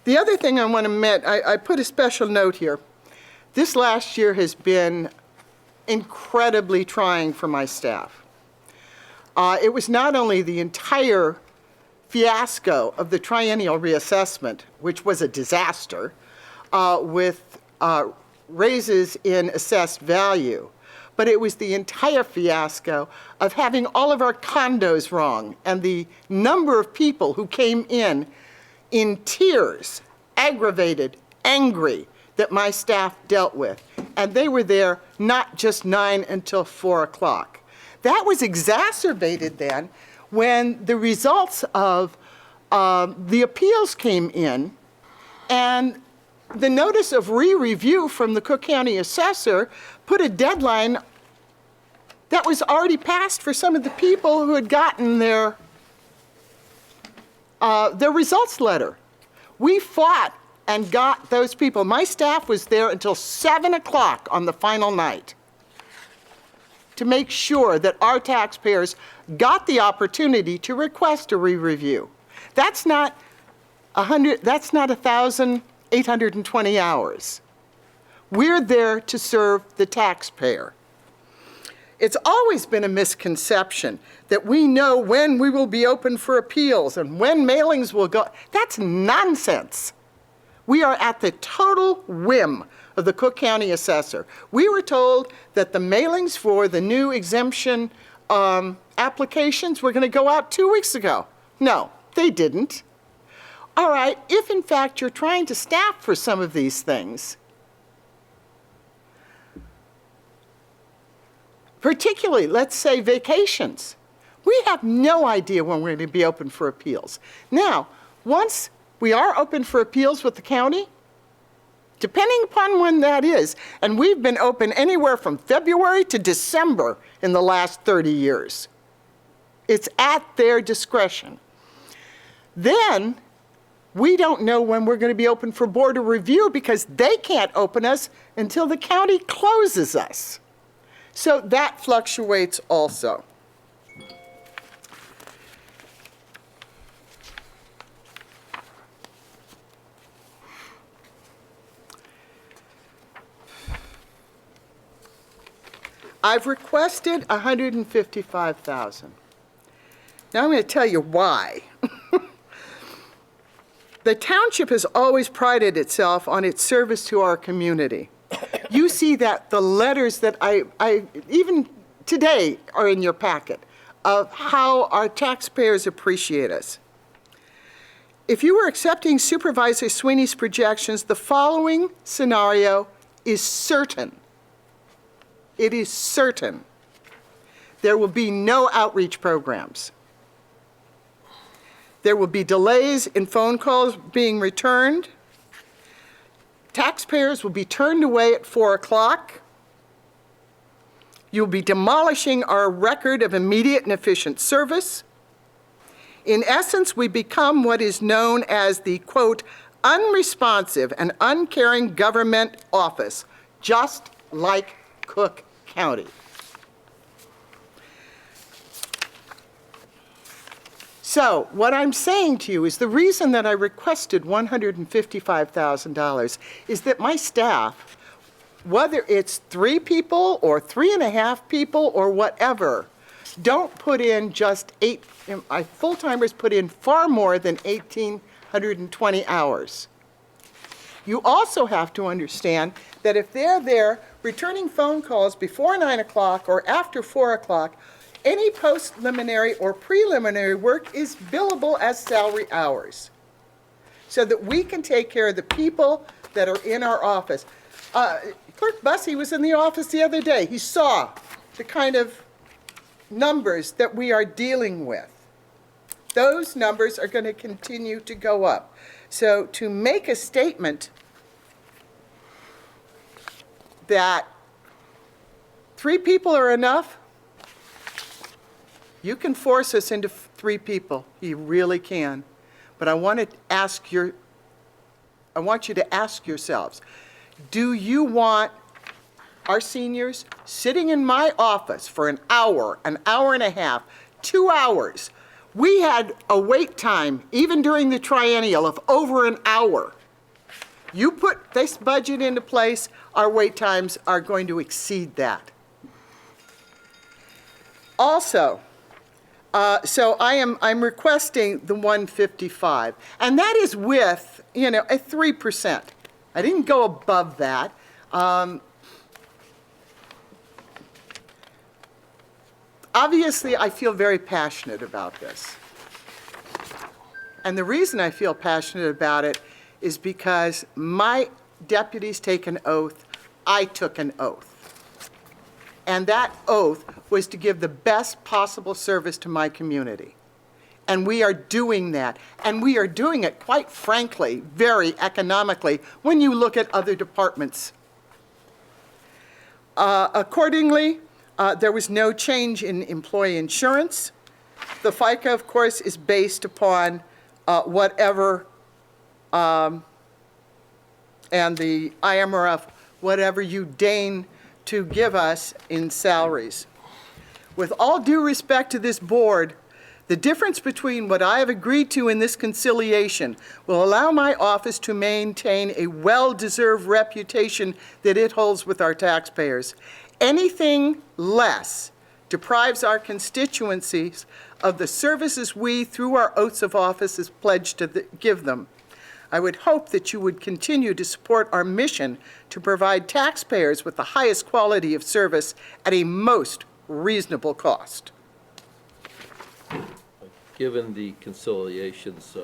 S6: The other thing I want to mention, I put a special note here. This last year has been incredibly trying for my staff. It was not only the entire fiasco of the triennial reassessment, which was a disaster, with raises in assessed value, but it was the entire fiasco of having all of our condos wrong and the number of people who came in tears, aggravated, angry, that my staff dealt with. And they were there not just 9 until 4 o'clock. That was exacerbated then when the results of the appeals came in, and the notice of re-review from the Cook County Assessor put a deadline that was already passed for some of the people who had gotten their results letter. We fought and got those people. My staff was there until 7 o'clock on the final night to make sure that our taxpayers got the opportunity to request a re-review. That's not 1,820 hours. We're there to serve the taxpayer. It's always been a misconception that we know when we will be open for appeals and when mailings will go. That's nonsense. We are at the total whim of the Cook County Assessor. We were told that the mailings for the new exemption applications were going to go out 2 weeks ago. No, they didn't. All right, if in fact you're trying to staff for some of these things, particularly, let's say, vacations, we have no idea when we're going to be open for appeals. Now, once we are open for appeals with the county, depending upon when that is, and we've been open anywhere from February to December in the last 30 years. It's at their discretion. Then, we don't know when we're going to be open for board of review because they can't open us until the county closes us. So that fluctuates also. I've requested $155,000. Now I'm going to tell you why. The township has always prided itself on its service to our community. You see that the letters that I even today are in your packet of how our taxpayers appreciate us. If you were accepting Supervisor Sweeney's projections, the following scenario is certain. It is certain. There will be no outreach programs. There will be delays in phone calls being returned. Taxpayers will be turned away at 4 o'clock. You'll be demolishing our record of immediate and efficient service. In essence, we become what is known as the, quote, unresponsive and uncaring government office, just like Cook County. So what I'm saying to you is the reason that I requested $155,000 is that my staff, whether it's 3 people or 3.5 people or whatever, don't put in just 8, my full-timers put in far more than 1,820 hours. You also have to understand that if they're there returning phone calls before 9 o'clock or after 4 o'clock, any post-preliminary or preliminary work is billable as salary hours so that we can take care of the people that are in our office. Clerk Busse was in the office the other day. He saw the kind of numbers that we are dealing with. Those numbers are going to continue to go up. So to make a statement that 3 people are enough, you can force us into 3 people. You really can. But I want you to ask yourselves, do you want our seniors sitting in my office for an hour and a half, 2 hours? We had a wait time, even during the triennial, of over an hour. You put this budget into place, our wait times are going to exceed that. Also, So I'm requesting the 155, and that is with, a 3%. I didn't go above that. Obviously, I feel very passionate about this. And the reason I feel passionate about it is because my deputies take an oath, I took an oath. And that oath was to give the best possible service to my community. And we are doing that. And we are doing it, quite frankly, very economically when you look at other departments. Accordingly, there was no change in employee insurance. The FICA, of course, is based upon whatever, and the IMRF, whatever you deign to give us in salaries. With all due respect to this board, the difference between what I have agreed to in this conciliation will allow my office to maintain a well-deserved reputation that it holds with our taxpayers. Anything less deprives our constituencies of the services we, through our oaths of office, is pledged to give them. I would hope that you would continue to support our mission to provide taxpayers with the highest quality of service at a most reasonable cost.
S3: Given the conciliations,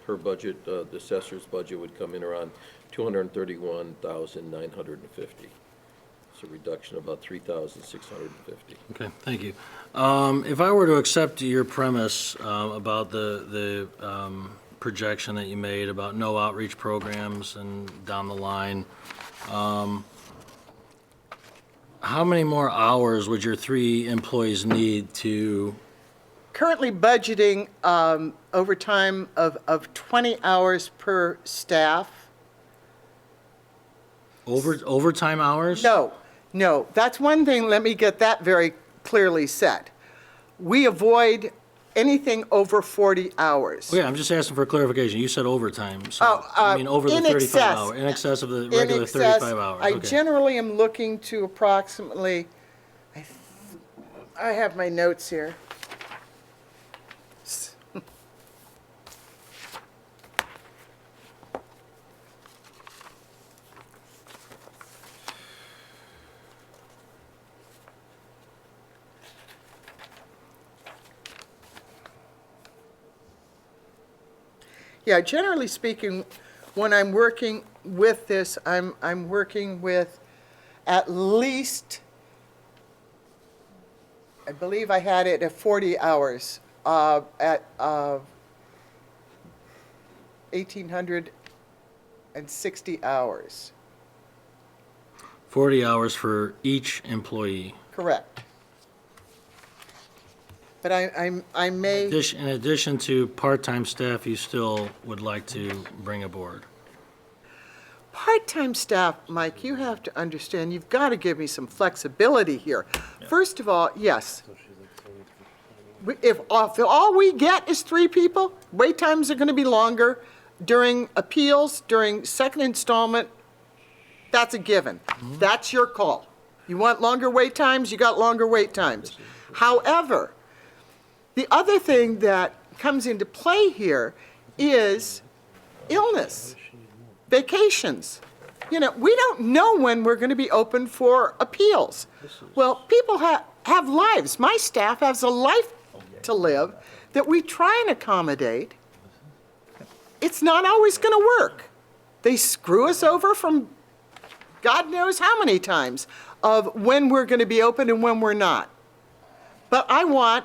S3: her budget, the assessor's budget would come in around $231,950. It's a reduction of about $3,650.
S2: Okay, thank you. If I were to accept your premise about the projection that you made about no outreach programs and down the line, how many more hours would your 3 employees need to?
S6: Currently budgeting overtime of 20 hours per staff.
S2: Overtime hours?
S6: No, that's one thing, let me get that very clearly said. We avoid anything over 40 hours.
S2: Yeah, I'm just asking for clarification. You said overtime, so I mean over the
S6: in
S2: 35
S6: excess.
S2: hour, in excess of the
S6: In
S2: regular
S6: excess,
S2: 35 hours.
S6: I
S2: Okay.
S6: generally am looking to approximately, I have my notes here. Yeah, generally speaking, when I'm working with this, I'm working with at least, I believe I had it at 40 hours, at 1,860 hours.
S2: 40 hours for each employee.
S6: Correct. But I may,
S2: In addition to part-time staff, you still would like to bring aboard.
S6: part-time staff, Mike, you have to understand, you've got to give me some flexibility here. First of all, yes. If all we get is 3 people, wait times are going to be longer. During appeals, during second installment, that's a given. That's your call. You want longer wait times, you got longer wait times. However, the other thing that comes into play here is illness, vacations. We don't know when we're going to be open for appeals. Well, people have lives. My staff has a life to live that we try and accommodate. It's not always going to work. They screw us over from God knows how many times of when we're going to be open and when we're not. But I want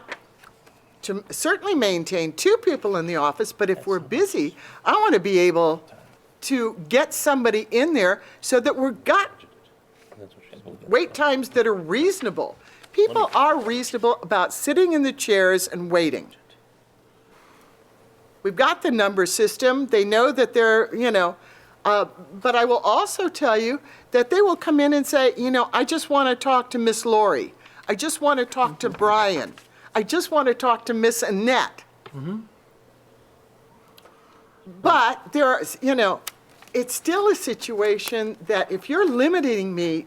S6: to certainly maintain 2 people in the office, but if we're busy, I want to be able to get somebody in there so that we've got wait times that are reasonable. People are reasonable about sitting in the chairs and waiting. We've got the number system. They know that they're, but I will also tell you that they will come in and say, I just want to talk to Miss Lori. I just want to talk to Brian. I just want to talk to Miss Annette. But there are, it's still a situation that if you're limiting me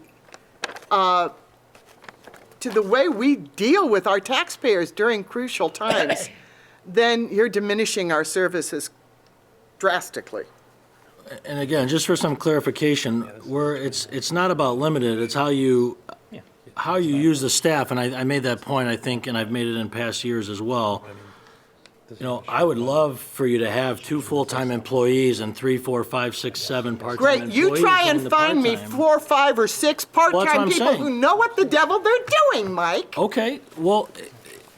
S6: to the way we deal with our taxpayers during crucial times, then you're diminishing our services drastically.
S2: And again, just for some clarification, where it's not about limited, it's how you use the staff, and I made that point, I think, and I've made it in past years as well. You know, I would love for you to have 2 full-time employees and 3, 4, 5, 6, 7 part-time
S6: Great,
S2: employees.
S6: you try and
S2: the
S6: find me
S2: part-time.
S6: 4, 5, or 6
S2: what
S6: part-time
S2: I'm
S6: people
S2: saying.
S6: who know what the devil they're doing, Mike.
S2: Okay, well,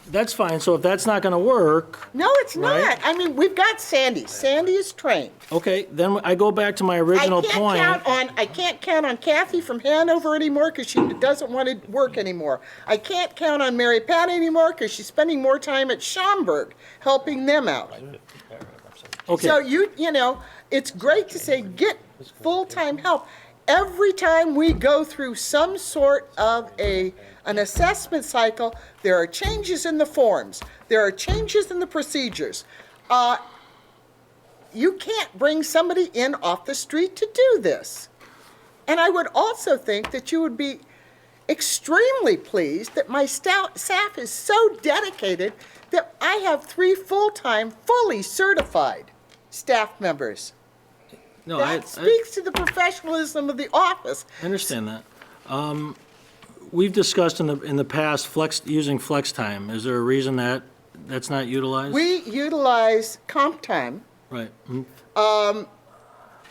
S2: that's fine, so if that's not gonna work,
S6: No, it's
S2: Right.
S6: not. I mean, we've got Sandy. Sandy is trained.
S2: okay, then I go back to my original point.
S6: I can't count on Kathy from Hanover anymore because she doesn't want to work anymore. I can't count on Mary Pat anymore because she's spending more time at Schaumburg helping them out.
S2: Okay.
S6: So you know, it's great to say get full-time help. Every time we go through some sort of an assessment cycle, there are changes in the forms. There are changes in the procedures. You can't bring somebody in off the street to do this. And I would also think that you would be extremely pleased that my staff is so dedicated that I have 3 full-time, fully certified staff members.
S2: No,
S6: That speaks to the professionalism of the office.
S2: I understand that. We've discussed in the past using flex time. Is there a reason that that's not utilized?
S6: We utilize comp time,
S2: Right. Mhm.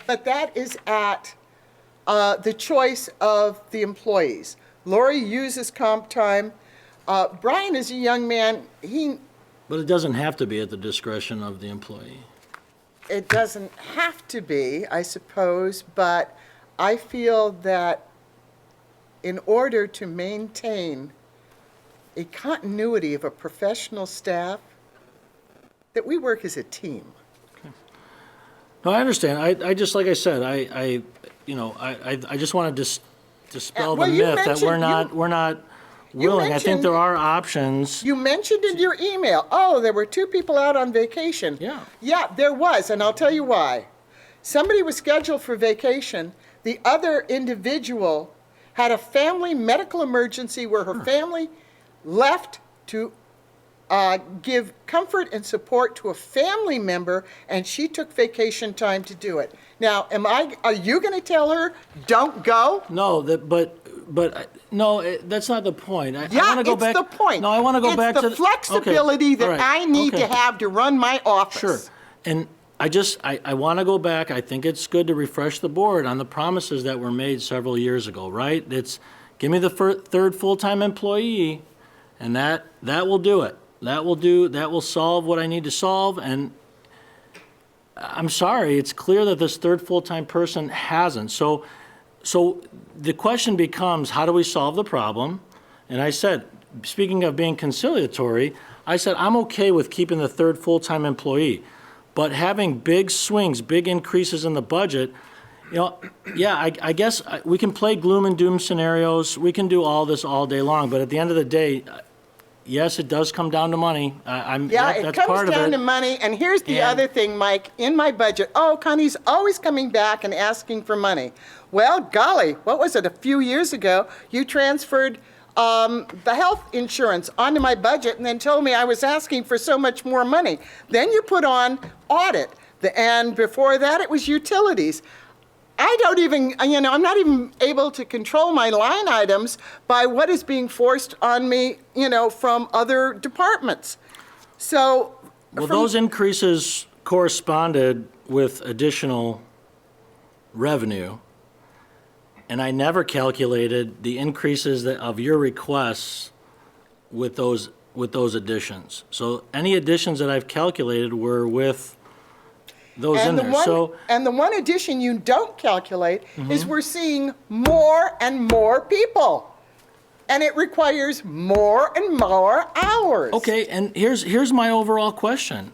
S6: but that is at the choice of the employees. Lori uses comp time. Brian is a young man.
S2: But it doesn't have to be at the discretion of the employee.
S6: It doesn't have to be, I suppose, but I feel that in order to maintain a continuity of a professional staff, that we work as a team.
S2: No, I understand. I just, like I said, I just want to dispel the
S6: Well, you
S2: myth that
S6: mentioned-
S2: we're not willing. I think
S6: mentioned-
S2: there are options.
S6: You mentioned in your email, oh, there were 2 people out on vacation.
S2: Yeah.
S6: Yeah, there was, and I'll tell you why. Somebody was scheduled for vacation. The other individual had a family medical emergency where her family left to give comfort and support to a family member, and she took vacation time to do it. Now, are you going to tell her, don't go?
S2: No, no, that's not the point. I
S6: Yeah,
S2: wanna go
S6: it's
S2: back.
S6: the point.
S2: No, I want to go back to.
S6: It's the flexibility
S2: okay, all
S6: that
S2: right,
S6: I need
S2: okay.
S6: to have to run my office.
S2: Sure. And I want to go back. I think it's good to refresh the board on the promises that were made several years ago, right? It's, give me the third full-time employee, and that will do it. That will solve what I need to solve, and I'm sorry, it's clear that this third full-time person hasn't. So the question becomes, how do we solve the problem? And I said, speaking of being conciliatory, I said, I'm okay with keeping the third full-time employee, but having big swings, big increases in the budget, yeah, I guess we can play gloom and doom scenarios, we can do all this all day long, but at the end of the day, yes, it does come down to money.
S6: Yeah, it
S2: that's
S6: comes
S2: part of
S6: down
S2: it.
S6: to money, and here's the
S2: And-
S6: other thing, Mike, in my budget, Connie's always coming back and asking for money. Well, golly, what was it, a few years ago, you transferred the health insurance onto my budget and then told me I was asking for so much more money. Then you put on audit, and before that it was utilities. I don't even, I'm not even able to control my line items by what is being forced on me, from other departments. So.
S2: Well, those increases corresponded with additional revenue, and I never calculated the increases of your requests with those additions. So any additions that I've calculated were with those in there.
S6: And the one addition you don't calculate is we're seeing more and more people. And it requires more and more hours.
S2: Okay, and here's my overall question.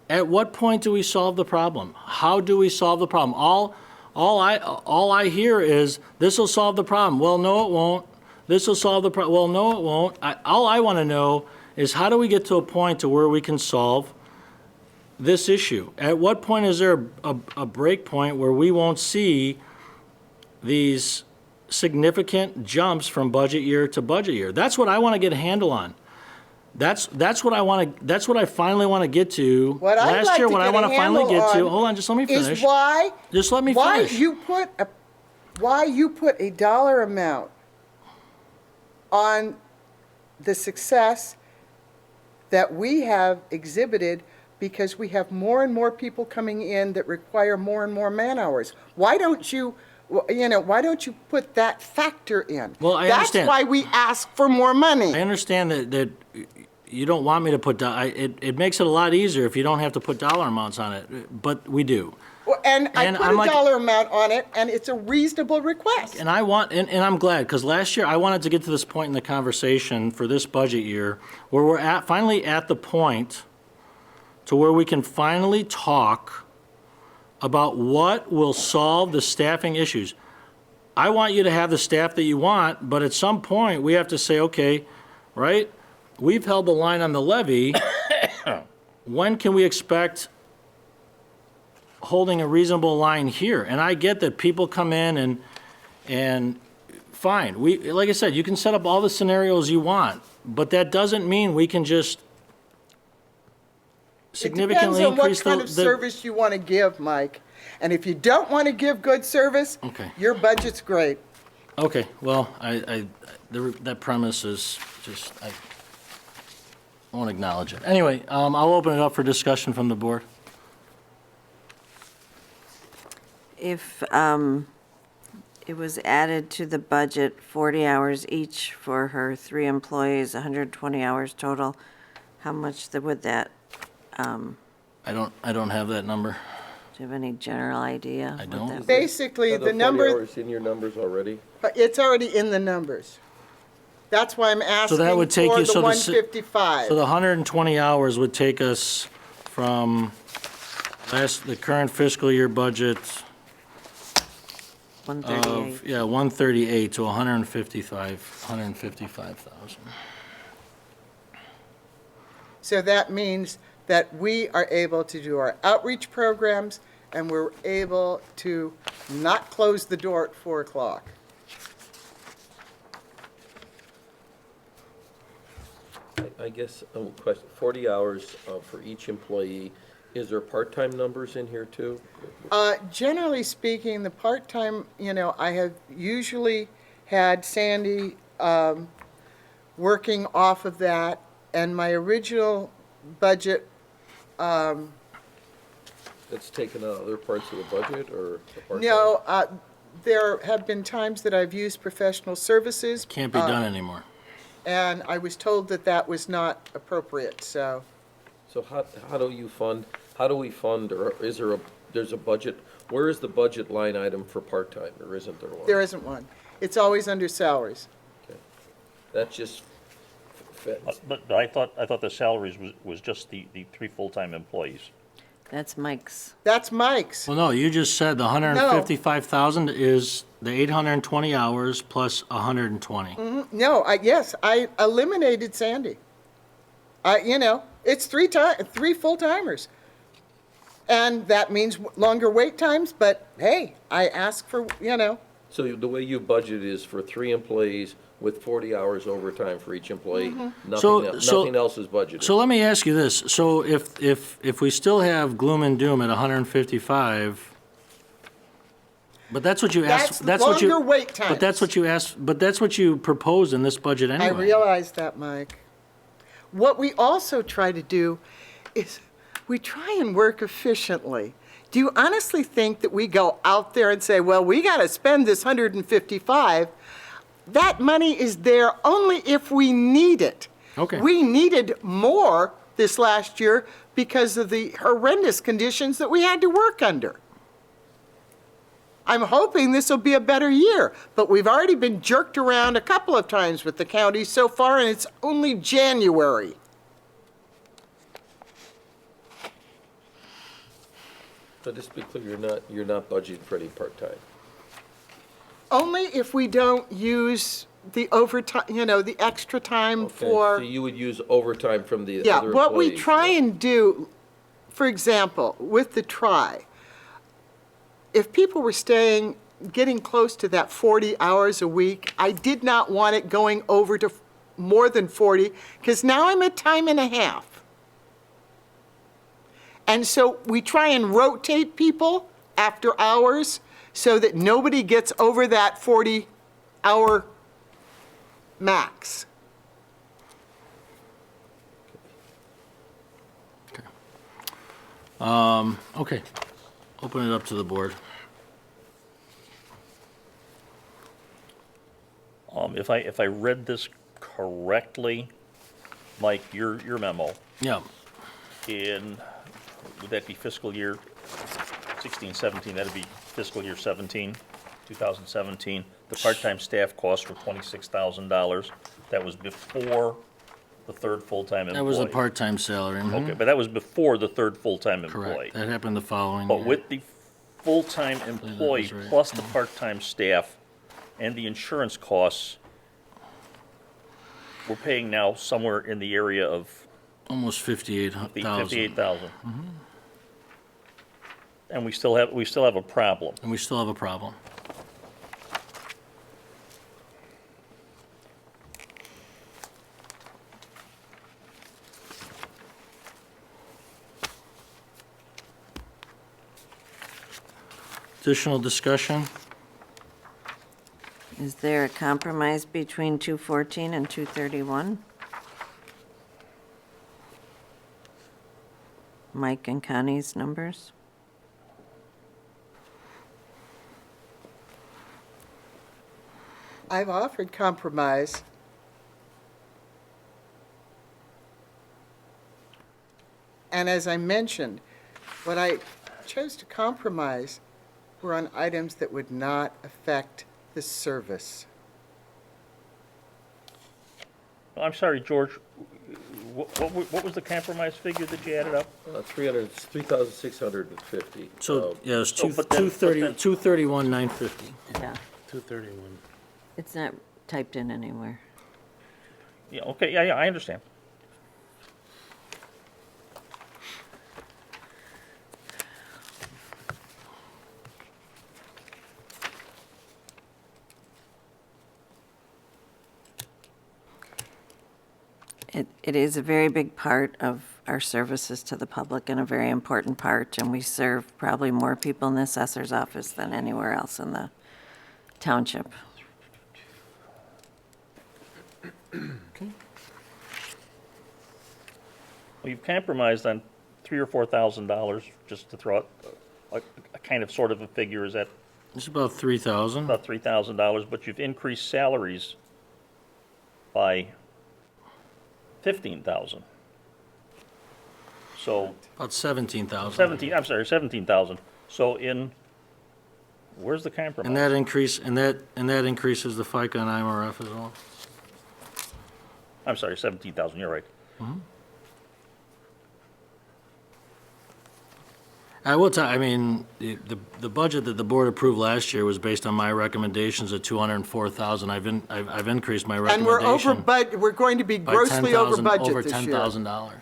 S2: At what point do we solve the problem? How do we solve the problem? All I hear is, this will solve the problem. Well, no, it won't. This will solve the problem. Well, no, it won't. All I want to know is, how do we get to a point to where we can solve this issue? At what point is there a break point where we won't see these significant jumps from budget year to budget year. That's what I want to get a handle on. That's what I want to, that's what I finally want to get to.
S6: What I'd
S2: Last
S6: like
S2: year,
S6: to
S2: what I
S6: get a
S2: want to finally
S6: handle
S2: get to,
S6: on
S2: hold on, just let me finish.
S6: Is why.
S2: Just let me
S6: why
S2: finish.
S6: why you put a dollar amount on the success that we have exhibited because we have more and more people coming in that require more and more man hours. Why don't you, why don't you put that factor in?
S2: Well, I understand.
S6: That's why we ask for more money.
S2: I understand that you don't want me to put, it makes it a lot easier if you don't have to put dollar amounts on it, but we do.
S6: Well, and I
S2: And
S6: put
S2: I'm
S6: a
S2: like-
S6: dollar amount on it, and it's a reasonable request.
S2: And I want, and I'm glad, because last year I wanted to get to this point in the conversation for this budget year where we're finally at the point to where we can finally talk about what will solve the staffing issues. I want you to have the staff that you want, but at some point, we have to say, okay, right? We've held the line on the levy. When can we expect holding a reasonable line here? And I get that people come in and fine. Like I said, you can set up all the scenarios you want, but that doesn't mean we can just significantly
S6: It depends on what
S2: increase
S6: kind of service you want to give, Mike. And if you don't want to give good service,
S2: Okay.
S6: your budget's great.
S2: Okay, well, that premise is just, I won't acknowledge it. Anyway, I'll open it up for discussion from the board.
S1: If it was added to the budget, 40 hours each for her 3 employees, 120 hours total, how much would that,
S2: I don't have that number.
S1: do you have any general idea?
S2: I
S1: what
S2: don't.
S1: that would-
S6: Basically,
S3: Are
S6: the
S3: 40
S6: number,
S3: hours in your numbers already?
S6: it's already in the numbers. That's why I'm asking
S2: that would take
S6: for
S2: you-
S6: the
S2: so the
S6: 155.
S2: So the 120 hours would take us from the current fiscal year budget
S1: 138.
S2: of, 138 to 155,000.
S6: So that means that we are able to do our outreach programs, and we're able to not close the door at 4 o'clock.
S3: I guess, question, 40 hours for each employee. Is there part-time numbers in here too?
S6: Generally speaking, the part-time, I have usually had Sandy working off of that, and my original budget,
S3: That's taken out other parts of the budget or the part-time?
S6: no, there have been times that I've used professional services.
S2: Can't be done anymore.
S6: And I was told that that was not appropriate, so.
S3: So how do we fund, or is there's a budget, where is the budget line item for part-time, or isn't there one?
S6: There isn't one. It's always under salaries.
S3: Okay. That's just fits.
S4: But I thought the salaries was just the 3 full-time employees.
S1: That's Mike's.
S6: That's Mike's.
S2: Well, no, you just said the 155,000 is the 820 hours plus 120.
S6: No, yes, I eliminated Sandy. It's 3 full-timers. And that means longer wait times, but hey, I ask for,
S3: So the way you budget is for 3 employees with 40 hours overtime for each employee? Nothing else is budgeted?
S2: So let me ask you this. So if we still have gloom and doom at 155, but that's what you asked.
S6: That's longer wait times.
S2: But that's what you asked, but that's what you proposed in this budget anyway.
S6: I realize that, Mike. What we also try to do is we try and work efficiently. Do you honestly think that we go out there and say, well, we got to spend this 155? That money is there only if we need it.
S2: Okay.
S6: We needed more this last year because of the horrendous conditions that we had to work under. I'm hoping this will be a better year, but we've already been jerked around a couple of times with the county so far, and it's only January.
S3: So just to be clear, you're not budgeting for any part-time?
S6: Only if we don't use the overtime, the extra time
S3: Okay,
S6: for.
S3: so you would use overtime from the
S6: Yeah,
S3: other
S6: what we
S3: employees,
S6: try
S3: yeah.
S6: and do, for example, with the try, if people were staying getting close to that 40 hours a week. I did not want it going over to more than 40, because now I'm at time and a half. And so we try and rotate people after hours so that nobody gets over that 40-hour max.
S2: Okay, open it up to the board.
S4: If I read this correctly, Mike, your memo,
S2: Yeah,
S4: would that be fiscal year 16, 17, that'd be fiscal year 17, 2017. The part-time staff costs were $26,000. That was before the third full-time employee.
S2: that was a part-time salary. Mhm.
S4: Okay, but that was before the third full-time employee.
S2: Correct, that happened the following
S4: But
S2: year.
S4: with the full-time employee
S2: right.
S4: plus the part-time staff and the insurance costs, we're paying now somewhere in the area of
S2: Almost 58,000.
S4: 58,000. And we still have a problem.
S2: And we still have a problem. Additional discussion?
S1: Is there a compromise between 214 and 231? Mike and Connie's numbers?
S6: I've offered compromise. And as I mentioned, what I chose to compromise were on items that would not affect the service.
S4: I'm sorry, George, what was the compromise figure that you added up?
S3: 3,650.
S2: So, yeah, it's
S4: So, but then-
S2: 231,950.
S1: Yeah.
S5: 231.
S1: It's not typed in anywhere.
S4: Yeah, okay, yeah, I understand.
S1: It is a very big part of our services to the public and a very important part, and we serve probably more people in the assessor's office than anywhere else in the township.
S4: Well, you've compromised on $3,000 or $4,000, just to throw out a kind of sort of a figure, is that
S2: It's about 3,000.
S4: about $3,000, but you've increased salaries by 15,000. So
S2: About 17,000.
S4: 17,000. So where's the compromise?
S2: And that increases the FICA and IMRF as well.
S4: I'm sorry, 17,000, you're right.
S2: I will tell, I mean, the budget that the board approved last year was based on my recommendations of 204,000. I've increased my
S6: And we're
S2: recommendation
S6: over budget, we're going to be
S2: by
S6: grossly over
S2: 10,000,
S6: budget
S2: over
S6: this year.
S2: $10,000.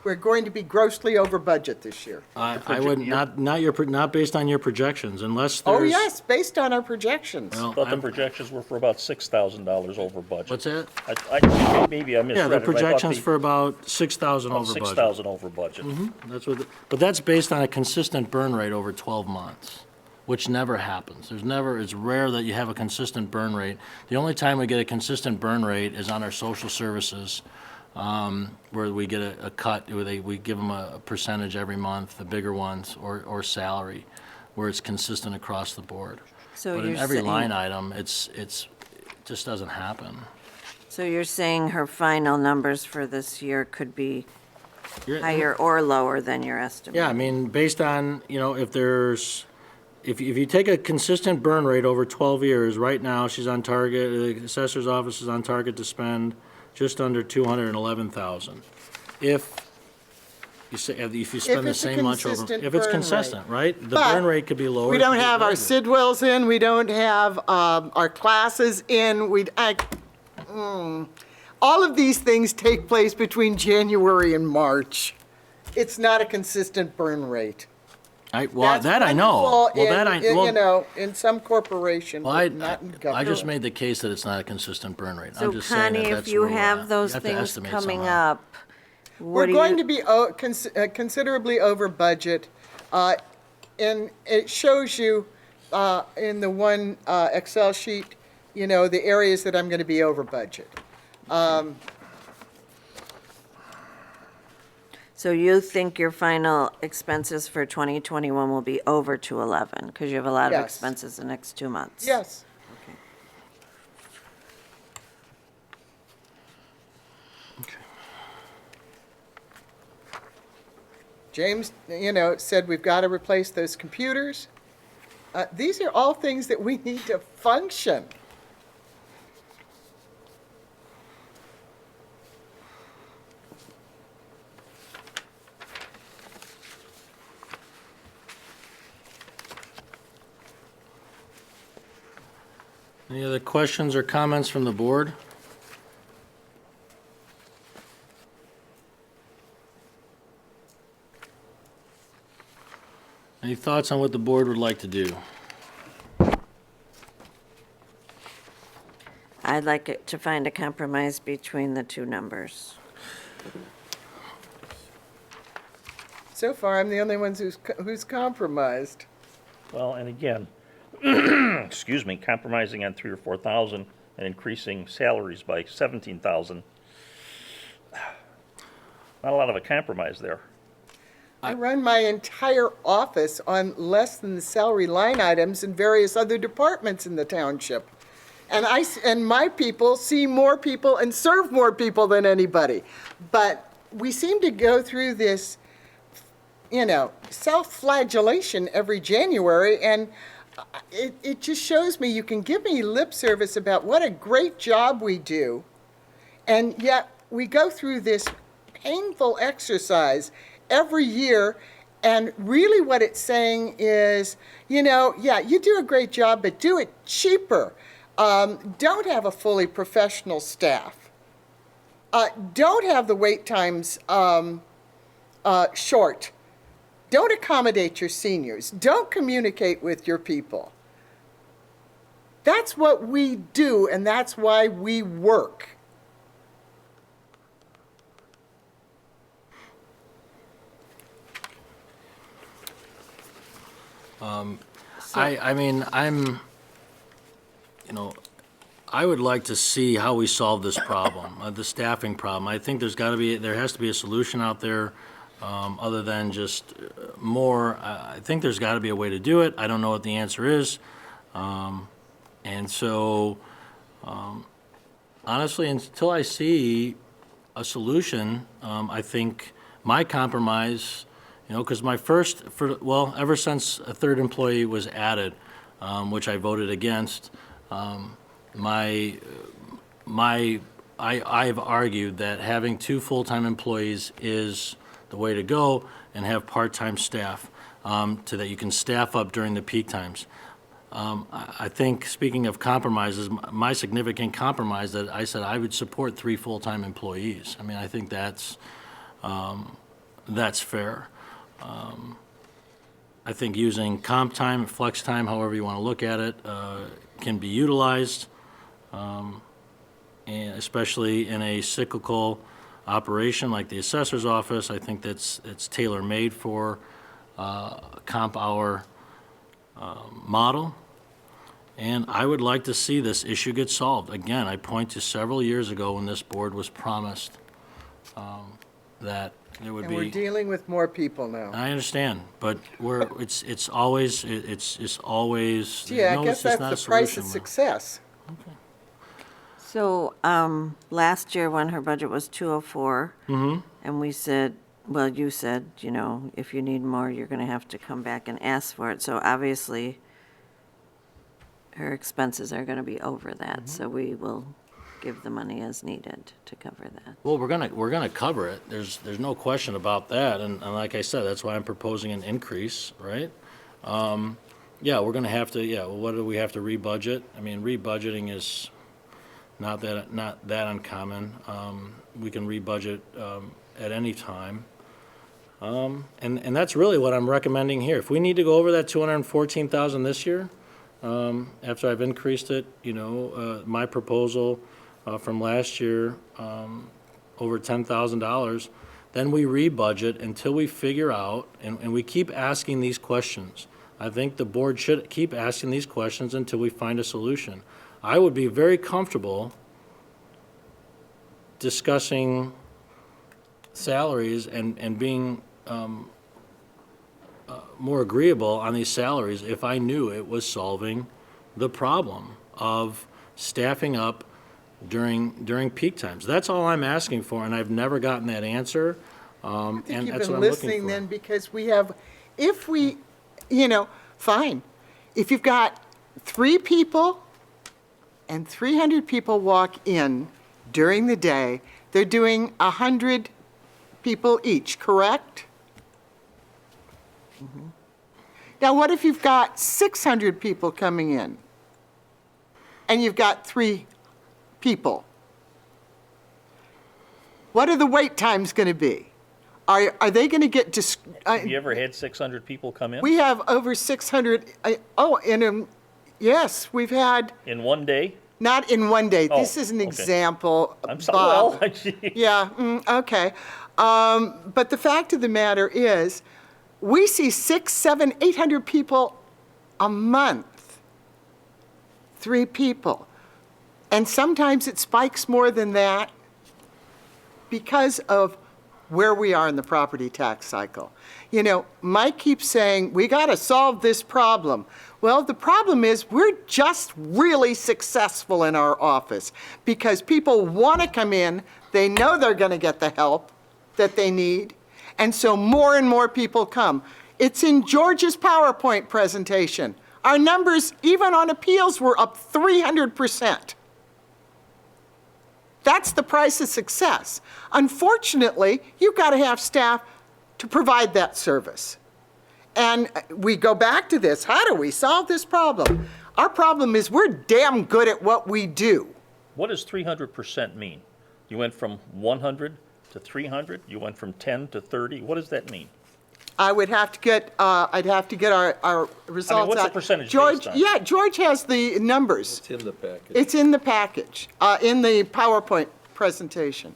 S6: We're going to be grossly over budget this year.
S2: I would, not based on your projections, unless there's.
S6: Oh, yes, based on our projections.
S2: Well,
S4: I thought the
S2: I'm-
S4: projections were for about $6,000 over budget.
S2: What's that?
S4: Maybe I misread
S2: Yeah,
S4: it.
S2: the
S4: but I thought
S2: projections for about 6,000
S4: about
S2: over budget.
S4: 6,000 over budget.
S2: That's what, but that's based on a consistent burn rate over 12 months, which never happens. It's rare that you have a consistent burn rate. The only time we get a consistent burn rate is on our social services, where we get a cut, where we give them a percentage every month, the bigger ones, or salary, where it's consistent across the board.
S1: So
S2: But in
S1: you're
S2: every
S1: saying-
S2: line item, it just doesn't happen.
S1: So you're saying her final numbers for this year could be
S2: You're-
S1: higher or lower than your estimate?
S2: Yeah, I mean, based on, if you take a consistent burn rate over 12 years, right now, she's on target, the assessor's office is on target to spend just under 211,000. If you spend the
S6: it's a
S2: same much over,
S6: consistent
S2: if it's
S6: burn
S2: consistent, right? The
S6: But
S2: burn rate could be lower.
S6: We
S2: it could
S6: don't
S2: be
S6: have our
S2: larger.
S6: Sidwells in, we don't have our classes in, all of these things take place between January and March. It's not a consistent burn rate.
S2: Well,
S6: That's
S2: that I know.
S6: wonderful
S2: Well, that I,
S6: in,
S2: well,
S6: you know, in some corporation,
S2: well,
S6: but not in
S2: I
S6: government.
S2: just made the case that it's not a consistent burn rate.
S1: So
S2: I'm just saying that
S1: Connie,
S2: that's
S1: if you
S2: where we're
S1: have
S2: at.
S1: those
S2: have to
S1: things
S2: estimate
S1: coming
S2: somehow.
S1: up,
S6: We're
S1: what do
S6: going
S1: you,
S6: to be considerably over budget, and it shows you in the one Excel sheet, you know, the areas that I'm going to be over budget.
S1: so you think your final expenses for 2021 will be over 211? Because you have a lot of
S6: Yes.
S1: expenses the next 2 months.
S6: Yes. James, you know, said we've got to replace those computers. These are all things that we need to function.
S2: Any other questions or comments from the board? Any thoughts on what the board would like to do?
S1: I'd like it to find a compromise between the two numbers.
S6: So far, I'm the only one who's compromised.
S4: Well, and again, excuse me, compromising on 3,000 or 4,000 and increasing salaries by 17,000. Not a lot of a compromise there.
S6: I run my entire office on less than the salary line items in various other departments in the township. And my people see more people and serve more people than anybody. But we seem to go through this, you know, self-flagellation every January, and it just shows me you can give me lip service about what a great job we do, and yet we go through this painful exercise every year, and really what it's saying is, you know, yeah, you do a great job, but do it cheaper. Don't have a fully professional staff. Don't have the wait times short. Don't accommodate your seniors. Don't communicate with your people. That's what we do, and that's why we work.
S2: I mean, you know, I would like to see how we solve this problem, the staffing problem. I think there has to be a solution out there, other than just more. I think there's got to be a way to do it. I don't know what the answer is. And so, honestly, until I see a solution, I think my compromise, you know, because ever since a third employee was added, which I voted against, I've argued that having 2 full-time employees is the way to go, and have part-time staff, so that you can staff up during the peak times. I think, speaking of compromises, my significant compromise that I said I would support 3 full-time employees. I mean, I think that's fair. I think using comp time, flex time, however you want to look at it, can be utilized, and especially in a cyclical operation like the assessor's office. I think it's tailor-made for comp hour model, and I would like to see this issue get solved. Again, I point to several years ago when this board was promised that it would
S6: And we're
S2: be.
S6: dealing with more people now.
S2: I understand, but it's always.
S6: Gee, I
S2: no,
S6: guess
S2: it's just
S6: that's
S2: not a
S6: the price
S2: solution.
S6: of success.
S1: So, last year when her budget was 204, and we said, well, you said, you know, if you need more, you're gonna have to come back and ask for it. So obviously, her expenses are gonna be over that, so we will give the money as needed to cover that.
S2: Well, we're gonna cover it. There's no question about that, and like I said, that's why I'm proposing an increase, right? Yeah, we're gonna have to. Yeah, well, what do we have to rebudget? I mean, rebudgeting is not that uncommon. We can rebudget at any time. And that's really what I'm recommending here. If we need to go over that 214,000 this year, after I've increased it, my proposal from last year, over $10,000, then we rebudget until we figure out, and we keep asking these questions. I think the board should keep asking these questions until we find a solution. I would be very comfortable discussing salaries and being more agreeable on these salaries if I knew it was solving the problem of staffing up during peak times. That's all I'm asking for, and I've never gotten that answer,
S6: I think
S2: and
S6: you've
S2: that's
S6: been
S2: what I'm looking
S6: listening
S2: for.
S6: then, because we have, if we, fine. If you've got 3 people and 300 people walk in during the day, they're doing 100 people each, correct? Now, what if you've got 600 people coming in and you've got 3 people? What are the wait times going to be? Are they going to get,
S4: Have you ever had 600 people come in?
S6: we have over 600, yes, we've had,
S4: In one day?
S6: not in one day. This
S4: Oh,
S6: is an
S4: okay.
S6: example,
S4: I'm so,
S6: Bob.
S4: well,
S6: Yeah, okay. But the fact of the matter is, we see 600, 700, 800 people a month. 3 people. And sometimes it spikes more than that because of where we are in the property tax cycle. Mike keeps saying, we got to solve this problem. Well, the problem is we're just really successful in our office because people want to come in, they know they're going to get the help that they need, and so more and more people come. It's in George's PowerPoint presentation. Our numbers, even on appeals, were up 300%. That's the price of success. Unfortunately, you've got to have staff to provide that service. And we go back to this. How do we solve this problem? Our problem is we're damn good at what we do.
S4: What does 300% mean? You went from 100 to 300? You went from 10 to 30? What does that mean?
S6: I would have to get, I'd have to get our results out.
S4: what's the percentage
S6: George,
S4: based on?
S6: yeah, George has the numbers.
S3: It's in the package.
S6: It's in the package, in the PowerPoint presentation.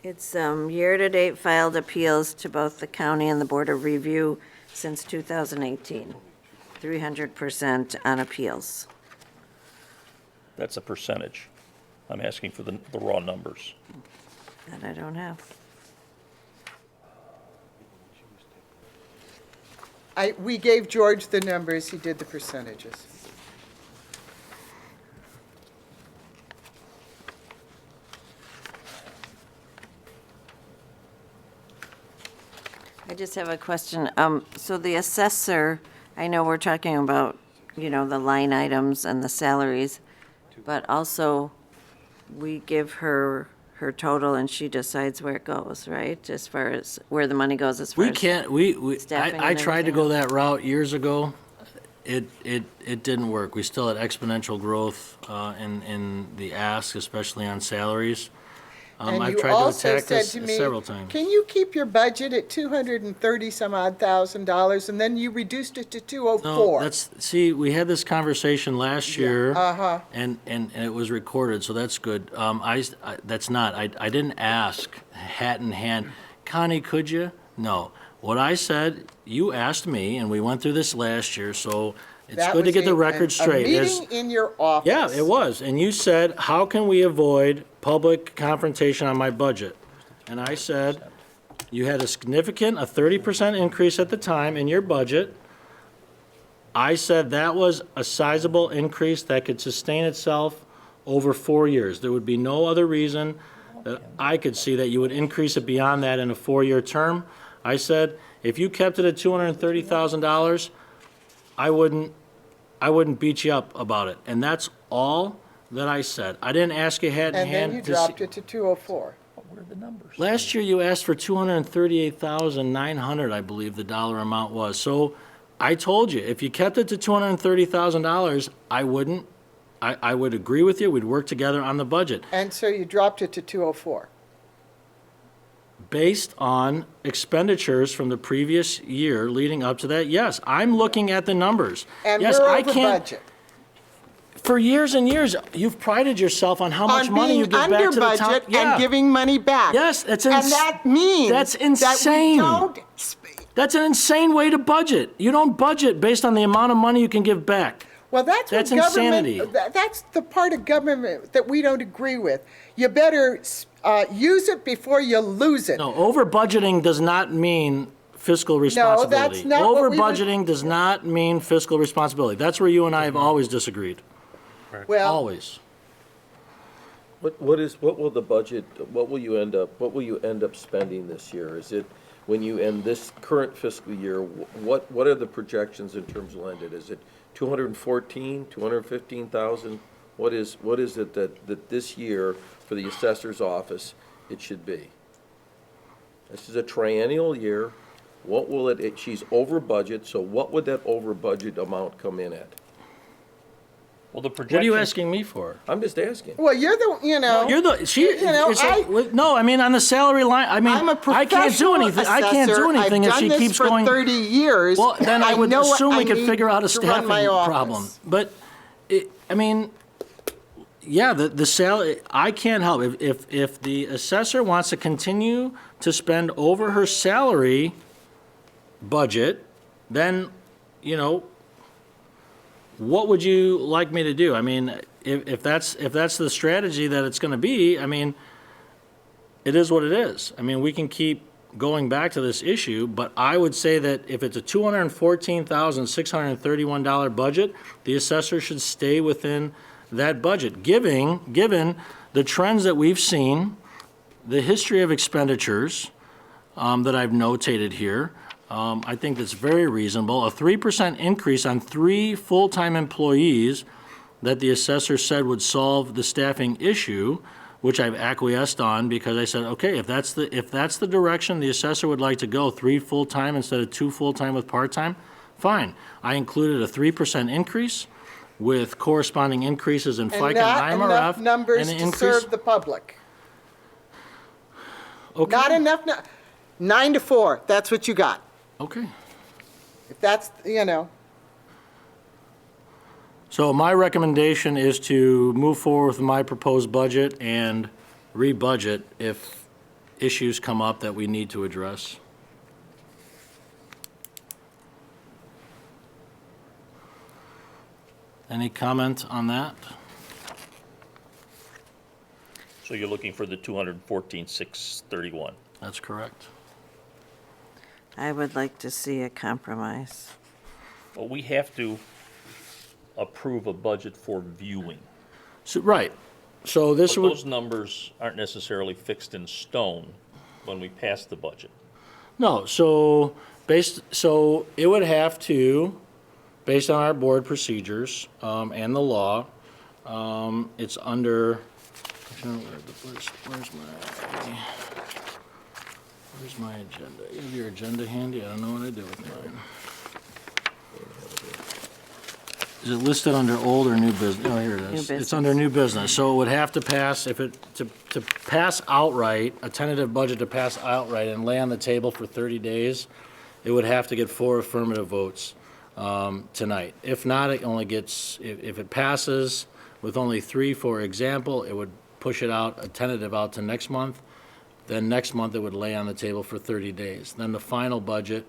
S1: It's year-to-date filed appeals to both the county and the Board of Review since 2018, 300% on appeals.
S4: That's a percentage. I'm asking for the raw numbers.
S1: That I don't have.
S6: We gave George the numbers, he did the percentages.
S1: I just have a question. So the assessor, I know we're talking about, the line items and the salaries, but also we give her total and she decides where it goes, right? As far as where the money goes as far
S2: We
S1: as.
S2: can't,
S1: staffing
S2: I
S1: and
S2: tried to
S1: everything
S2: go that route years ago. It didn't work. We still had exponential growth in the ask, especially on salaries.
S6: And
S2: I've
S6: you
S2: tried to
S6: also
S2: attack
S6: said
S2: this
S6: to me,
S2: several times.
S6: can you keep your budget at $230,000, and then you reduced it to
S2: No,
S6: 204?
S2: see, we had this conversation last year.
S6: Uh-huh.
S2: And it was recorded, so that's good. I didn't ask, hat in hand, Connie, could you? No. What I said, you asked me, and we went through this last year, so it's
S6: That
S2: good to
S6: was
S2: get the
S6: a
S2: record straight.
S6: A
S2: Is-
S6: meeting in your office.
S2: Yeah, it was. And you said, how can we avoid public confrontation on my budget? And I said, you had a 30% increase at the time in your budget. I said that was a sizable increase that could sustain itself over 4 years. There would be no other reason that I could see that you would increase it beyond that in a 4-year term. I said, if you kept it at $230,000, I wouldn't beat you up about it. And that's all that I said. I didn't ask you hand in
S6: And then
S2: hand.
S6: you
S2: to
S6: dropped
S2: see-
S6: it to 204.
S4: What are the numbers?
S2: Last year, you asked for $238,900, I believe the dollar amount was. So I told you, if you kept it to $230,000, I would agree with you. We'd work together on the budget.
S6: And so you dropped it to 204.
S2: based on expenditures from the previous year leading up to that, yes, I'm looking at the numbers.
S6: And
S2: Yes,
S6: we're
S2: I
S6: over
S2: can't-
S6: budget.
S2: For years and years, you've prided yourself on how much
S6: On
S2: money you
S6: being
S2: give back
S6: under
S2: to the town.
S6: budget
S2: Yeah.
S6: and giving money back.
S2: Yes, that's
S6: And that means
S2: that's
S6: that we
S2: insane.
S6: don't
S2: That's an insane way to budget. You don't budget based on the amount of money you can give back.
S6: Well, that's what
S2: That's insanity.
S6: government, that's the part of government that we don't agree with. You better use it before you lose it.
S2: No, over budgeting does not mean fiscal responsibility.
S6: that's not what
S2: Over
S6: we were-
S2: budgeting does not mean fiscal responsibility. That's where you and I have always disagreed.
S6: Well,
S2: Always.
S3: What will the budget, what will you end up spending this year? Is it, when you end this current fiscal year, what are the projections in terms of landed? Is it 214, 215,000? What is it that this year, for the assessor's office, it should be? This is a triennial year. What will she's over budget, so what would that over budget amount come in at?
S4: Well, the
S2: What are you
S4: projection,
S2: asking me for?
S3: I'm just asking.
S6: well, you're the,
S2: You're the, no, I mean, on the salary line, I mean,
S6: I'm a
S2: I can't do
S6: professional
S2: anything, I can't do
S6: assessor.
S2: anything if she
S6: I've done
S2: keeps
S6: this
S2: going.
S6: for 30 years.
S2: Well, then I would
S6: know what
S2: assume we
S6: I
S2: could
S6: need
S2: figure out a
S6: to run
S2: staffing
S6: my office.
S2: problem. But, I mean, yeah, the salary, I can't help. If the assessor wants to continue to spend over her salary budget, then, what would you like me to do? I mean, if that's the strategy that it's gonna be, I mean, it is what it is. I mean, we can keep going back to this issue, but I would say that if it's a $214,631 budget, the assessor should stay within that budget, given the trends that we've seen, the history of expenditures that I've notated here. I think that's very reasonable. A 3% increase on 3 full-time employees that the assessor said would solve the staffing issue, which I've acquiesced on because I said, okay, if that's the direction the assessor would like to go, 3 full-time instead of 2 full-time with part-time, fine. I included a 3% increase with corresponding increases in FICA
S6: And not
S2: and IMRF.
S6: enough numbers
S2: and an
S6: to
S2: increase-
S6: serve the public.
S2: Okay.
S6: Not enough, 9 to 4, that's what you got.
S2: Okay.
S6: If that's,
S2: So my recommendation is to move forward with my proposed budget and re-budget if issues come up that we need to address. Any comment on that?
S4: so you're looking for the 214,631.
S2: That's correct.
S1: I would like to see a compromise.
S4: Well, we have to approve a budget for viewing.
S2: So, right. So this
S4: But
S2: would,
S4: those numbers aren't necessarily fixed in stone when we pass the budget.
S2: no, so so it would have to, based on our board procedures, and the law, it's under, where's my agenda? You have your agenda handy? I don't know what I did with mine. Is it listed under old or new business? Oh, here it is.
S1: New
S2: It's under new business. So it would have to pass, to pass outright, a tentative budget to pass outright and lay on the table for 30 days, it would have to get 4 affirmative votes tonight. If not, it only gets, if it passes with only 3, for example, it would push it out, a tentative out to next month. Then next month, it would lay on the table for 30 days. Then the final budget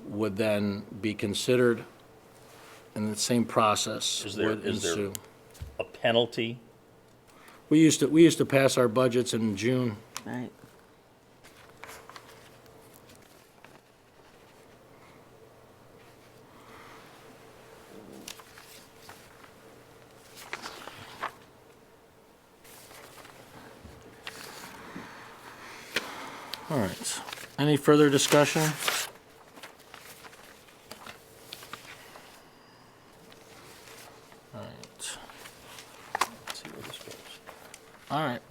S2: would then be considered, and the same process
S4: Is there-
S2: would
S4: is there-
S2: ensue.
S4: A penalty,
S2: We used to pass our budgets in June.
S1: Right.
S2: All right. Any further discussion? All right.
S4: let's see where this goes.
S2: All right.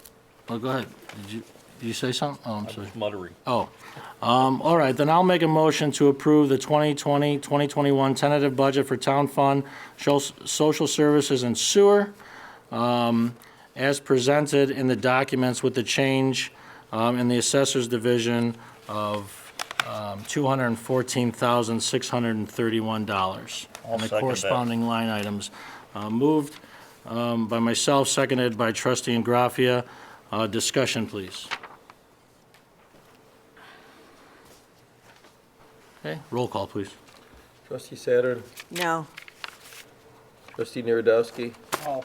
S2: Well, go ahead. Did you say something? Oh, I'm sorry.
S4: Muttering.
S2: Oh, all right, then I'll make a motion to approve the 2020, 2021 tentative budget for town fund, social services and sewer, as presented in the documents with the change in the Assessor's Division of $214,631.
S4: I'll
S2: And the
S4: second that.
S2: corresponding line items. Moved by myself, seconded by Trustee Ingraffia. Discussion, please. Okay, roll call, please.
S3: Trustee Satern,
S1: No.
S3: trustee Niewiardowski,
S7: Oh.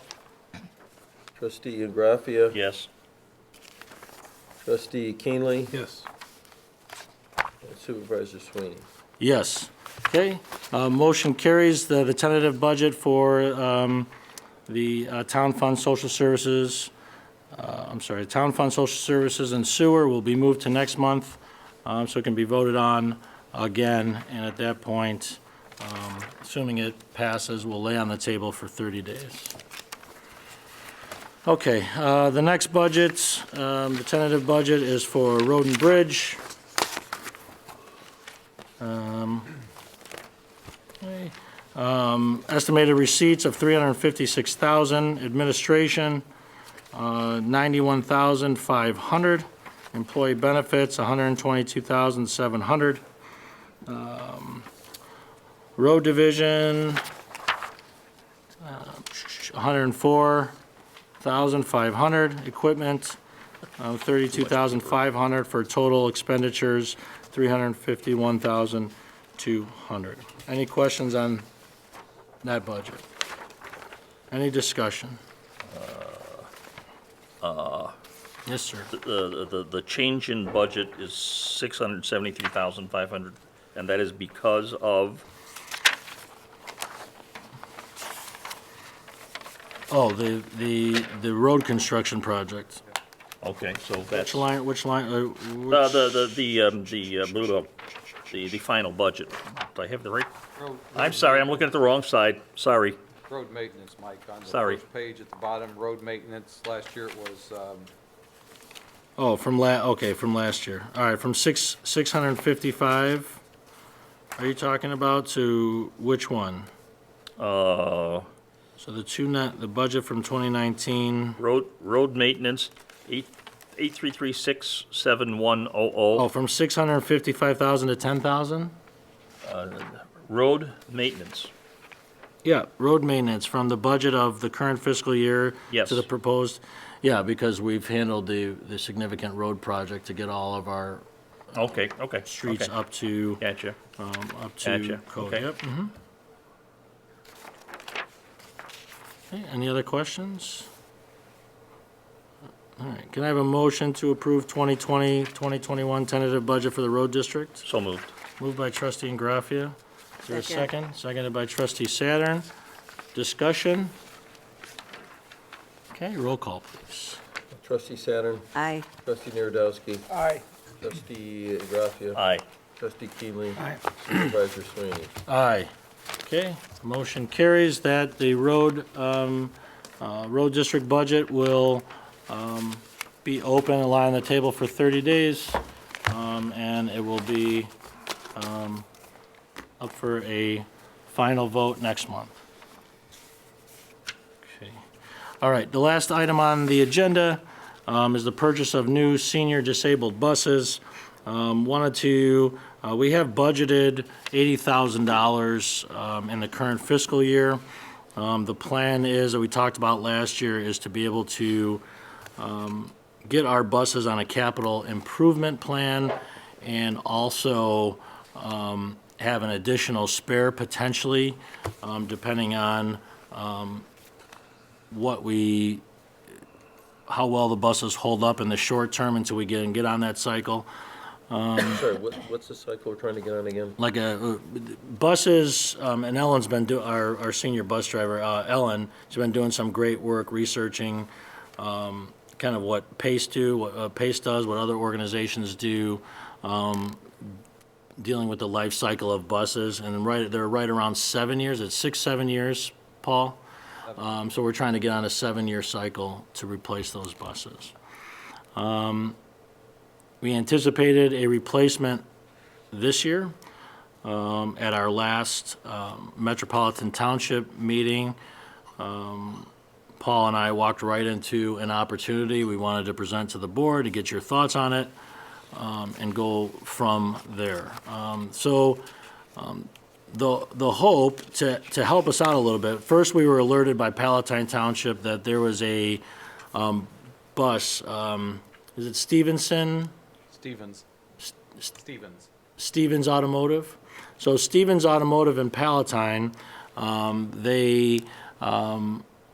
S3: trustee Ingraffia,
S4: Yes.
S3: trustee Keenley,
S5: Yes.
S3: and Supervisor Sweeney.
S2: Yes. Okay, motion carries. The tentative budget for the Town Fund Social Services, Town Fund Social Services and Sewer will be moved to next month, so it can be voted on again, and at that point, assuming it passes, we'll lay on the table for 30 days. Okay, the next budget, the tentative budget is for Road and Bridge. Okay. Estimated receipts of $356,000, administration, $91,500, employee benefits, $122,700. Road division, $104,500, equipment, $32,500, for total expenditures, $351,200. Any questions on that budget? Any discussion? Yes, sir.
S4: The change in budget is $673,500, and that is because of,
S2: Oh, the road construction project.
S4: okay, so that's.
S2: Which line,
S4: The final budget. Do I have the right?
S8: Road-
S4: I'm sorry, I'm looking at the wrong side. Sorry.
S8: Road maintenance, Mike, on the
S4: Sorry.
S8: first page at the bottom, road maintenance, last year it was,
S2: from last year. All right, from 655, are you talking about, to which one?
S4: Uh,
S2: So the budget from 2019,
S4: road maintenance, 8336710.
S2: oh, from 655,000 to 10,000?
S4: Road maintenance.
S2: Yeah, road maintenance, from the budget of the current fiscal year
S4: Yes.
S2: to the proposed, yeah, because we've handled the significant road project to get all of our
S4: Okay.
S2: streets
S4: okay.
S2: up to,
S4: Gotcha.
S2: to code.
S4: okay.
S2: Yep, mhm. Okay, any other questions? All right, can I have a motion to approve 2020, 2021 tentative budget for the road district?
S4: So moved.
S2: Moved by trustee Ingraffia. Is there a
S1: Second.
S2: second? Seconded by trustee Satern. Discussion? Okay, roll call, please.
S3: Trustee Satern,
S1: Aye.
S3: trustee Niewiardowski,
S7: Aye.
S3: trustee Ingraffia,
S4: Aye.
S3: trustee Keenley, Supervisor Sweeney.
S2: Aye. Okay, motion carries that the road district budget will be open and lie on the table for 30 days, and it will be up for a final vote next month. Okay. All right, the last item on the agenda is the purchase of new senior disabled buses. We have budgeted $80,000 in the current fiscal year. The plan is, that we talked about last year, is to be able to get our buses on a capital improvement plan, and also have an additional spare potentially, depending on how well the buses hold up in the short term until we get on that cycle.
S3: Sorry, what's the cycle we're trying to get on again?
S2: Like buses, and Ellen's been our senior bus driver, Ellen, she's been doing some great work researching kind of what PACE does, what other organizations do, dealing with the life cycle of buses, and they're right around 7 years. It's 6-7 years, Paul. So we're trying to get on a 7-year cycle to replace those buses. We anticipated a replacement this year. At our last Metropolitan Township meeting, Paul Paul and I walked right into an opportunity we wanted to present to the board to get your thoughts on it, and go from there. The hope to help us out a little bit, first we were alerted by Palatine Township that there was a bus, is it Stevenson? Stevens Automotive. So Stevens Automotive in Palatine, they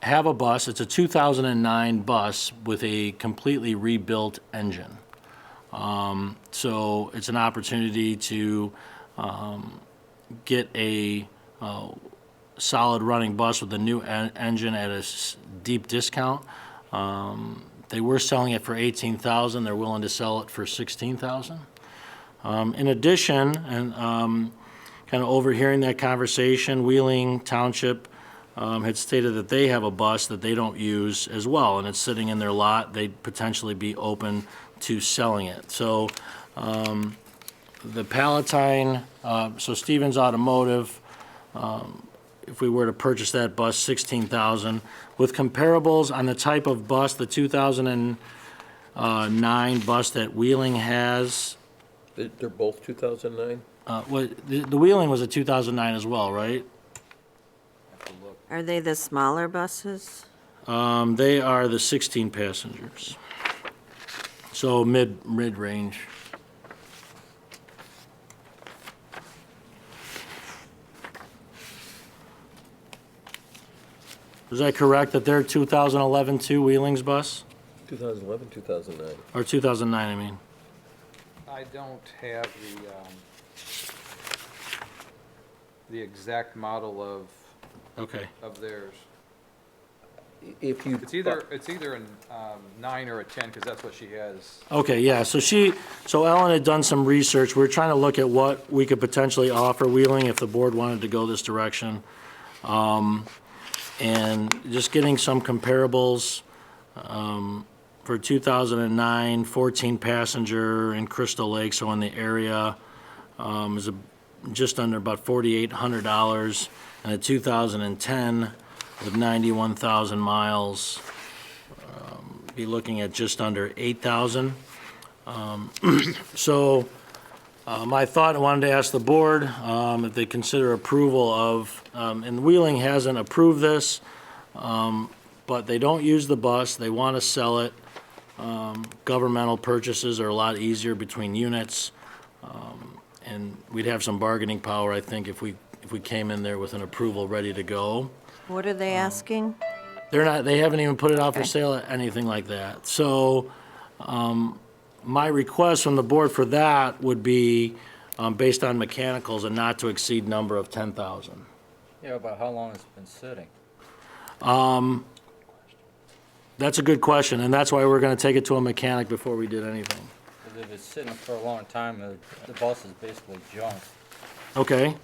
S2: have a bus. It's a 2009 bus with a completely rebuilt engine. So it's an opportunity to get a solid running bus with a new engine at a deep discount. They were selling it for $18,000. They're willing to sell it for $16,000. In addition, and kind of overhearing that conversation, Wheeling Township had stated that they have a bus that they don't use as well, and it's sitting in their lot. They'd potentially be open to selling it. So the Palatine, so Stevens Automotive, if we were to purchase that bus, $16,000. With comparables on the type of bus, the 2009 bus that Wheeling has,
S3: They're both 2009?
S2: the Wheeling was a 2009 as well, right?
S1: Are they the smaller buses?
S2: They are the 16 passengers. So mid-range. Is that correct, that they're 2011 too, Wheeling's bus?
S3: 2011, 2009.
S2: Or 2009, I mean?
S8: I don't have the exact model
S2: Okay.
S8: of theirs.
S3: If you.
S8: It's either a 9 or a 10, because that's what she has.
S2: Okay, yeah, so Ellen had done some research. We're trying to look at what we could potentially offer Wheeling if the board wanted to go this direction. And just getting some comparables, for 2009, 14 passenger in Crystal Lake, so in the area, is just under about $4,800. And a 2010 with 91,000 miles, be looking at just under 8,000. So my thought, I wanted to ask the board if they consider approval of, and Wheeling hasn't approved this, but they don't use the bus, they want to sell it. Governmental purchases are a lot easier between units, and we'd have some bargaining power, I think, if we came in there with an approval ready to go.
S1: What are they asking?
S2: They haven't even put it out for sale or anything like that. So, my request from the board for that would be, based on mechanicals, a not to exceed number of 10,000.
S9: Yeah, but how long has it been sitting?
S2: That's a good question, and that's why we're gonna take it to a mechanic before we did anything.
S9: Because if it's sitting for a long time, the bus is basically junk.
S2: Okay,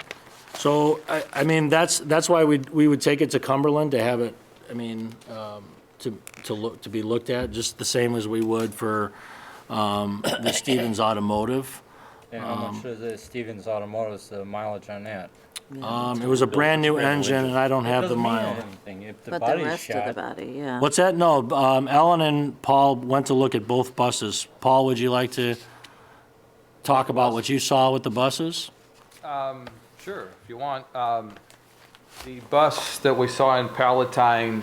S2: so, I mean, that's why we would take it to Cumberland to have it, I mean, to be looked at, just the same as we would for, the Stevens Automotive.
S9: And how much is it, Stevens Automotive's the mileage on that?
S2: It was a brand-new engine, and I don't have the mile.
S9: Anything. If the
S1: But the
S9: body's
S1: rest of the
S9: shot,
S1: body, yeah.
S2: What's that? No, Ellen and Paul went to look at both buses. Paul, would you like to talk about what you saw with the buses?
S8: Sure, if you want. The bus that we saw in Palatine,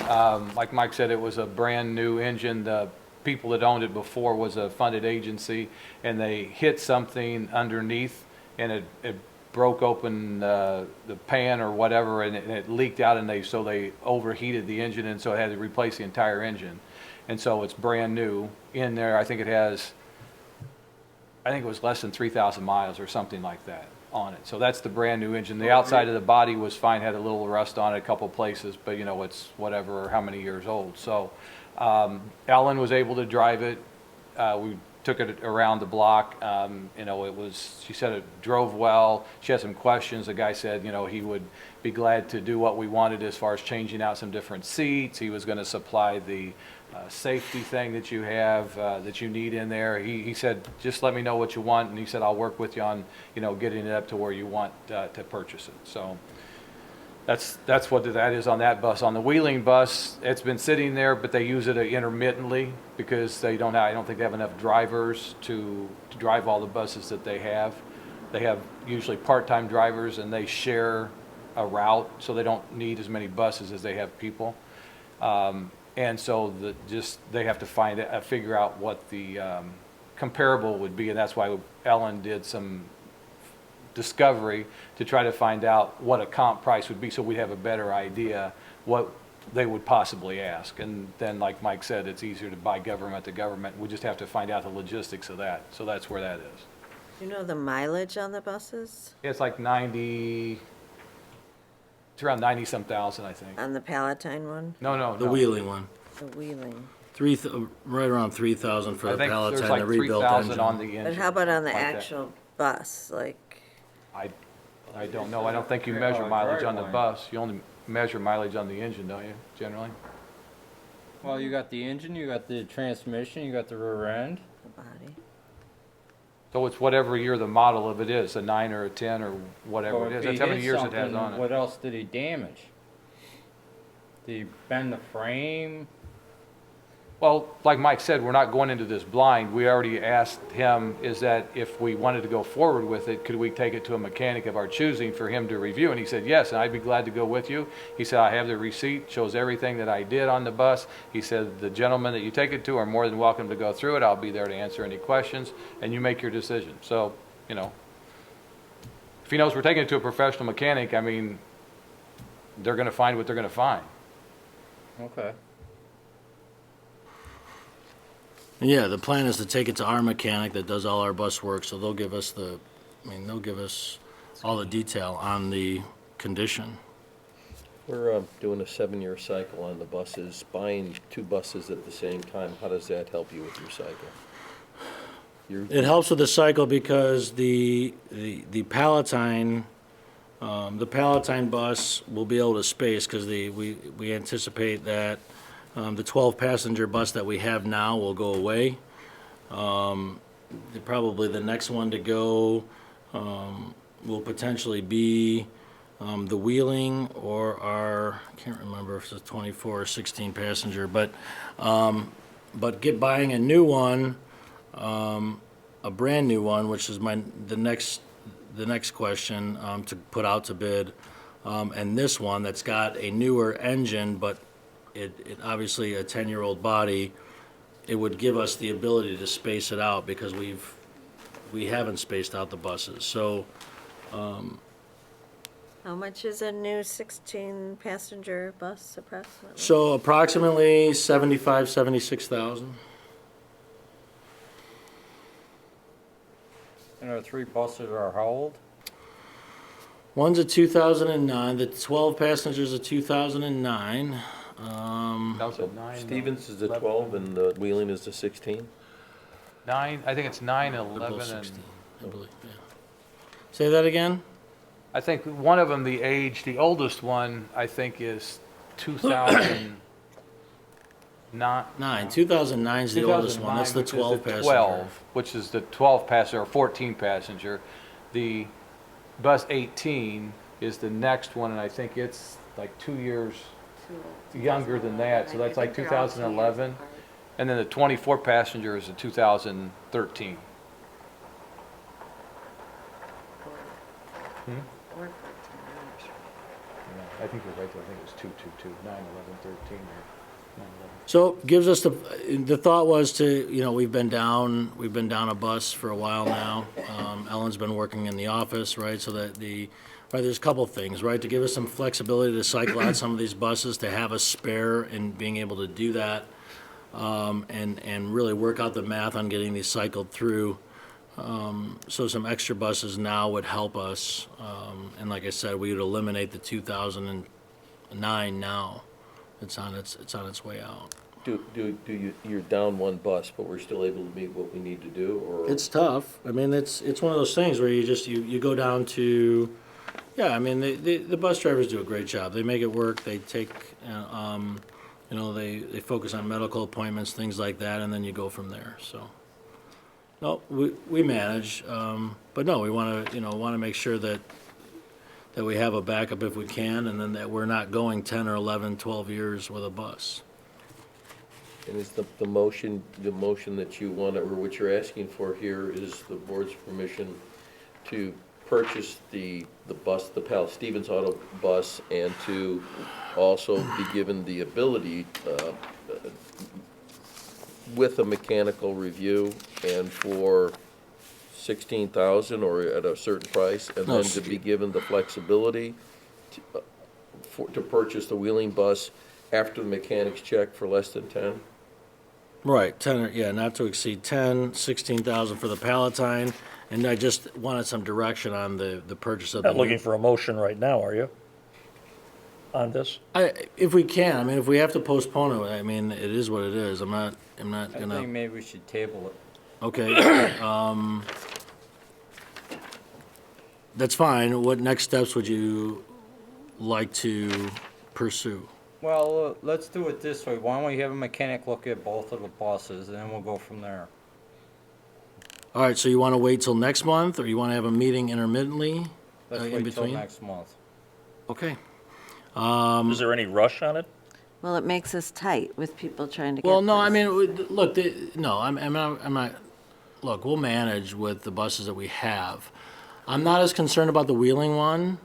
S8: like Mike said, it was a brand-new engine. The people that owned it before was a funded agency, and they hit something underneath, and it broke open the pan or whatever, and it leaked out, and so they overheated the engine, and so it had to replace the entire engine. And so it's brand new in there. I think it was less than 3,000 miles or something like that on it. So that's the brand new engine. The outside of the body was fine, had a little rust on it a couple places, but it's whatever, how many years old. So Ellen was able to drive it. We took it around the block. She said it drove well. She had some questions. The guy said, he would be glad to do what we wanted as far as changing out some different seats. He was going to supply the safety thing that you have, that you need in there. He said, just let me know what you want, and he said, I'll work with you on, getting it up to where you want to purchase it. So That's what that is on that bus. On the Wheeling bus, it's been sitting there, but they use it intermittently because I don't think they have enough drivers to drive all the buses that they have. They have usually part-time drivers and they share a route, so they don't need as many buses as they have people. And so they have to figure out what the comparable would be, and that's why Ellen did some discovery to try to find out what a comp price would be, so we'd have a better idea what they would possibly ask. And then, like Mike said, it's easier to buy government to government. We just have to find out the logistics of that. So that's where that is.
S1: Do you know the mileage on the buses?
S8: It's like 90, it's around 90-some thousand, I think.
S1: On the Palatine one?
S8: No.
S2: The Wheeling one.
S1: The Wheeling?
S2: Right around 3,000 for
S8: I
S2: the
S8: think there's
S2: Palatine,
S8: like
S2: the rebuilt
S8: 3,000 on
S2: engine.
S8: the engine.
S1: But how about on the
S8: like that.
S1: actual bus, like?
S8: I don't know. I don't think you measure mileage on the bus. You only measure mileage on the engine, don't you, generally?
S9: Well, you got the engine, you got the transmission, you got the rear end.
S1: The body.
S8: So it's whatever year the model of it is, a 9 or a 10 or whatever
S9: So
S8: it
S9: if
S8: is.
S9: he
S8: That's how many
S9: hit
S8: years it has
S9: something,
S8: on it.
S9: What else did he damage? Did he bend the frame?
S8: Well, like Mike said, we're not going into this blind. We already asked him, is that if we wanted to go forward with it, could we take it to a mechanic of our choosing for him to review? And he said, yes, and I'd be glad to go with you. He said, I have the receipt, shows everything that I did on the bus. He said, the gentlemen that you take it to are more than welcome to go through it. I'll be there to answer any questions, and you make your decision. So, you know, if he knows we're taking it to a professional mechanic, I mean, they're going to find what they're going to find.
S9: Okay.
S2: Yeah, the plan is to take it to our mechanic that does all our bus work, so they'll give us all the detail on the condition.
S3: We're doing a 7-year cycle on the buses, buying 2 buses at the same time. How does that help you with your cycle?
S2: It helps with the cycle because the Palatine bus will be able to space, because we anticipate that the 12-passenger bus that we have now will go away. Probably the next one to go will potentially be the Wheeling or I can't remember if it's a 24 or 16-passenger, but buying a new one, a brand new one, which is the next question to put out to bid, and this one that's got a newer engine, but it obviously a 10-year-old body, it would give us the ability to space it out because we haven't spaced out the buses. So
S1: How much is a new 16-passenger bus approximately?
S2: approximately 76,000.
S9: And our 3 buses are how old?
S2: One's a 2009, the 12 passengers a 2009.
S8: That was a 9.
S3: Stevens is the 12 and the Wheeling is the 16?
S8: 9, I think it's 9,
S2: They're
S8: 11,
S2: both
S8: and
S2: 16, I believe, yeah. Say that again?
S8: I think one of them, the oldest one, I think is 2009.
S2: 2009 is the oldest one, that's the 12 passenger.
S8: 12, which is the 12 passenger or 14 passenger. The bus 18 is the next one, and I think it's like 2 years younger than that, so that's like 2011. And then the 24 passenger is a 2013. I think you're right there. I think it was 222, 9, 11, 13, or 9, 11.
S2: So gives us the thought was to, we've been down a bus for a while now. Ellen's been working in the office, right? So that there's a couple things, right? To give us some flexibility to cycle out some of these buses, to have a spare and being able to do that, and really work out the math on getting these cycled through. So some extra buses now would help us. And like I said, we would eliminate the 2009 now. It's on its way out.
S3: You're down 1 bus, but we're still able to meet what we need to do, or?
S2: It's tough. I mean, it's one of those things where you go down to, I mean, the bus drivers do a great job. They make it work. They take, they focus on medical appointments, things like that, and then you go from there, so. No, we manage, but no, we want to make sure that that we have a backup if we can, and then that we're not going 10 or 11, 12 years with a bus.
S3: And is the motion that you want, or what you're asking for here is the board's permission to purchase the bus, the Stevens Auto bus, and to also be given the ability, with a mechanical review, and for 16,000 or at a certain price, and
S2: No,
S3: then to be given the flexibility to purchase the wheeling bus after the mechanics check for less than 10?
S2: Right, 10, yeah, not to exceed 10, 16,000 for the Palatine, and I just wanted some direction on the purchase of the.
S4: Not looking for a motion right now, are you? On this?
S2: If we can, I mean, if we have to postpone it, I mean, it is what it is. I'm not
S9: I think
S2: gonna,
S9: maybe we should table it.
S2: okay. That's fine. What next steps would you like to pursue?
S9: Well, let's do it this way. Why don't we have a mechanic look at both of the buses, and then we'll go from there.
S2: All right, so you want to wait till next month, or you want to have a meeting intermittently
S9: Let's
S2: in
S9: wait till
S2: between?
S9: next month.
S2: Okay.
S4: Is there any rush on it?
S1: Well, it makes us tight with people trying to get.
S2: Well, no, I
S1: this.
S2: mean, look, no, I'm not, look, we'll manage with the buses that we have. I'm not as concerned about the wheeling one.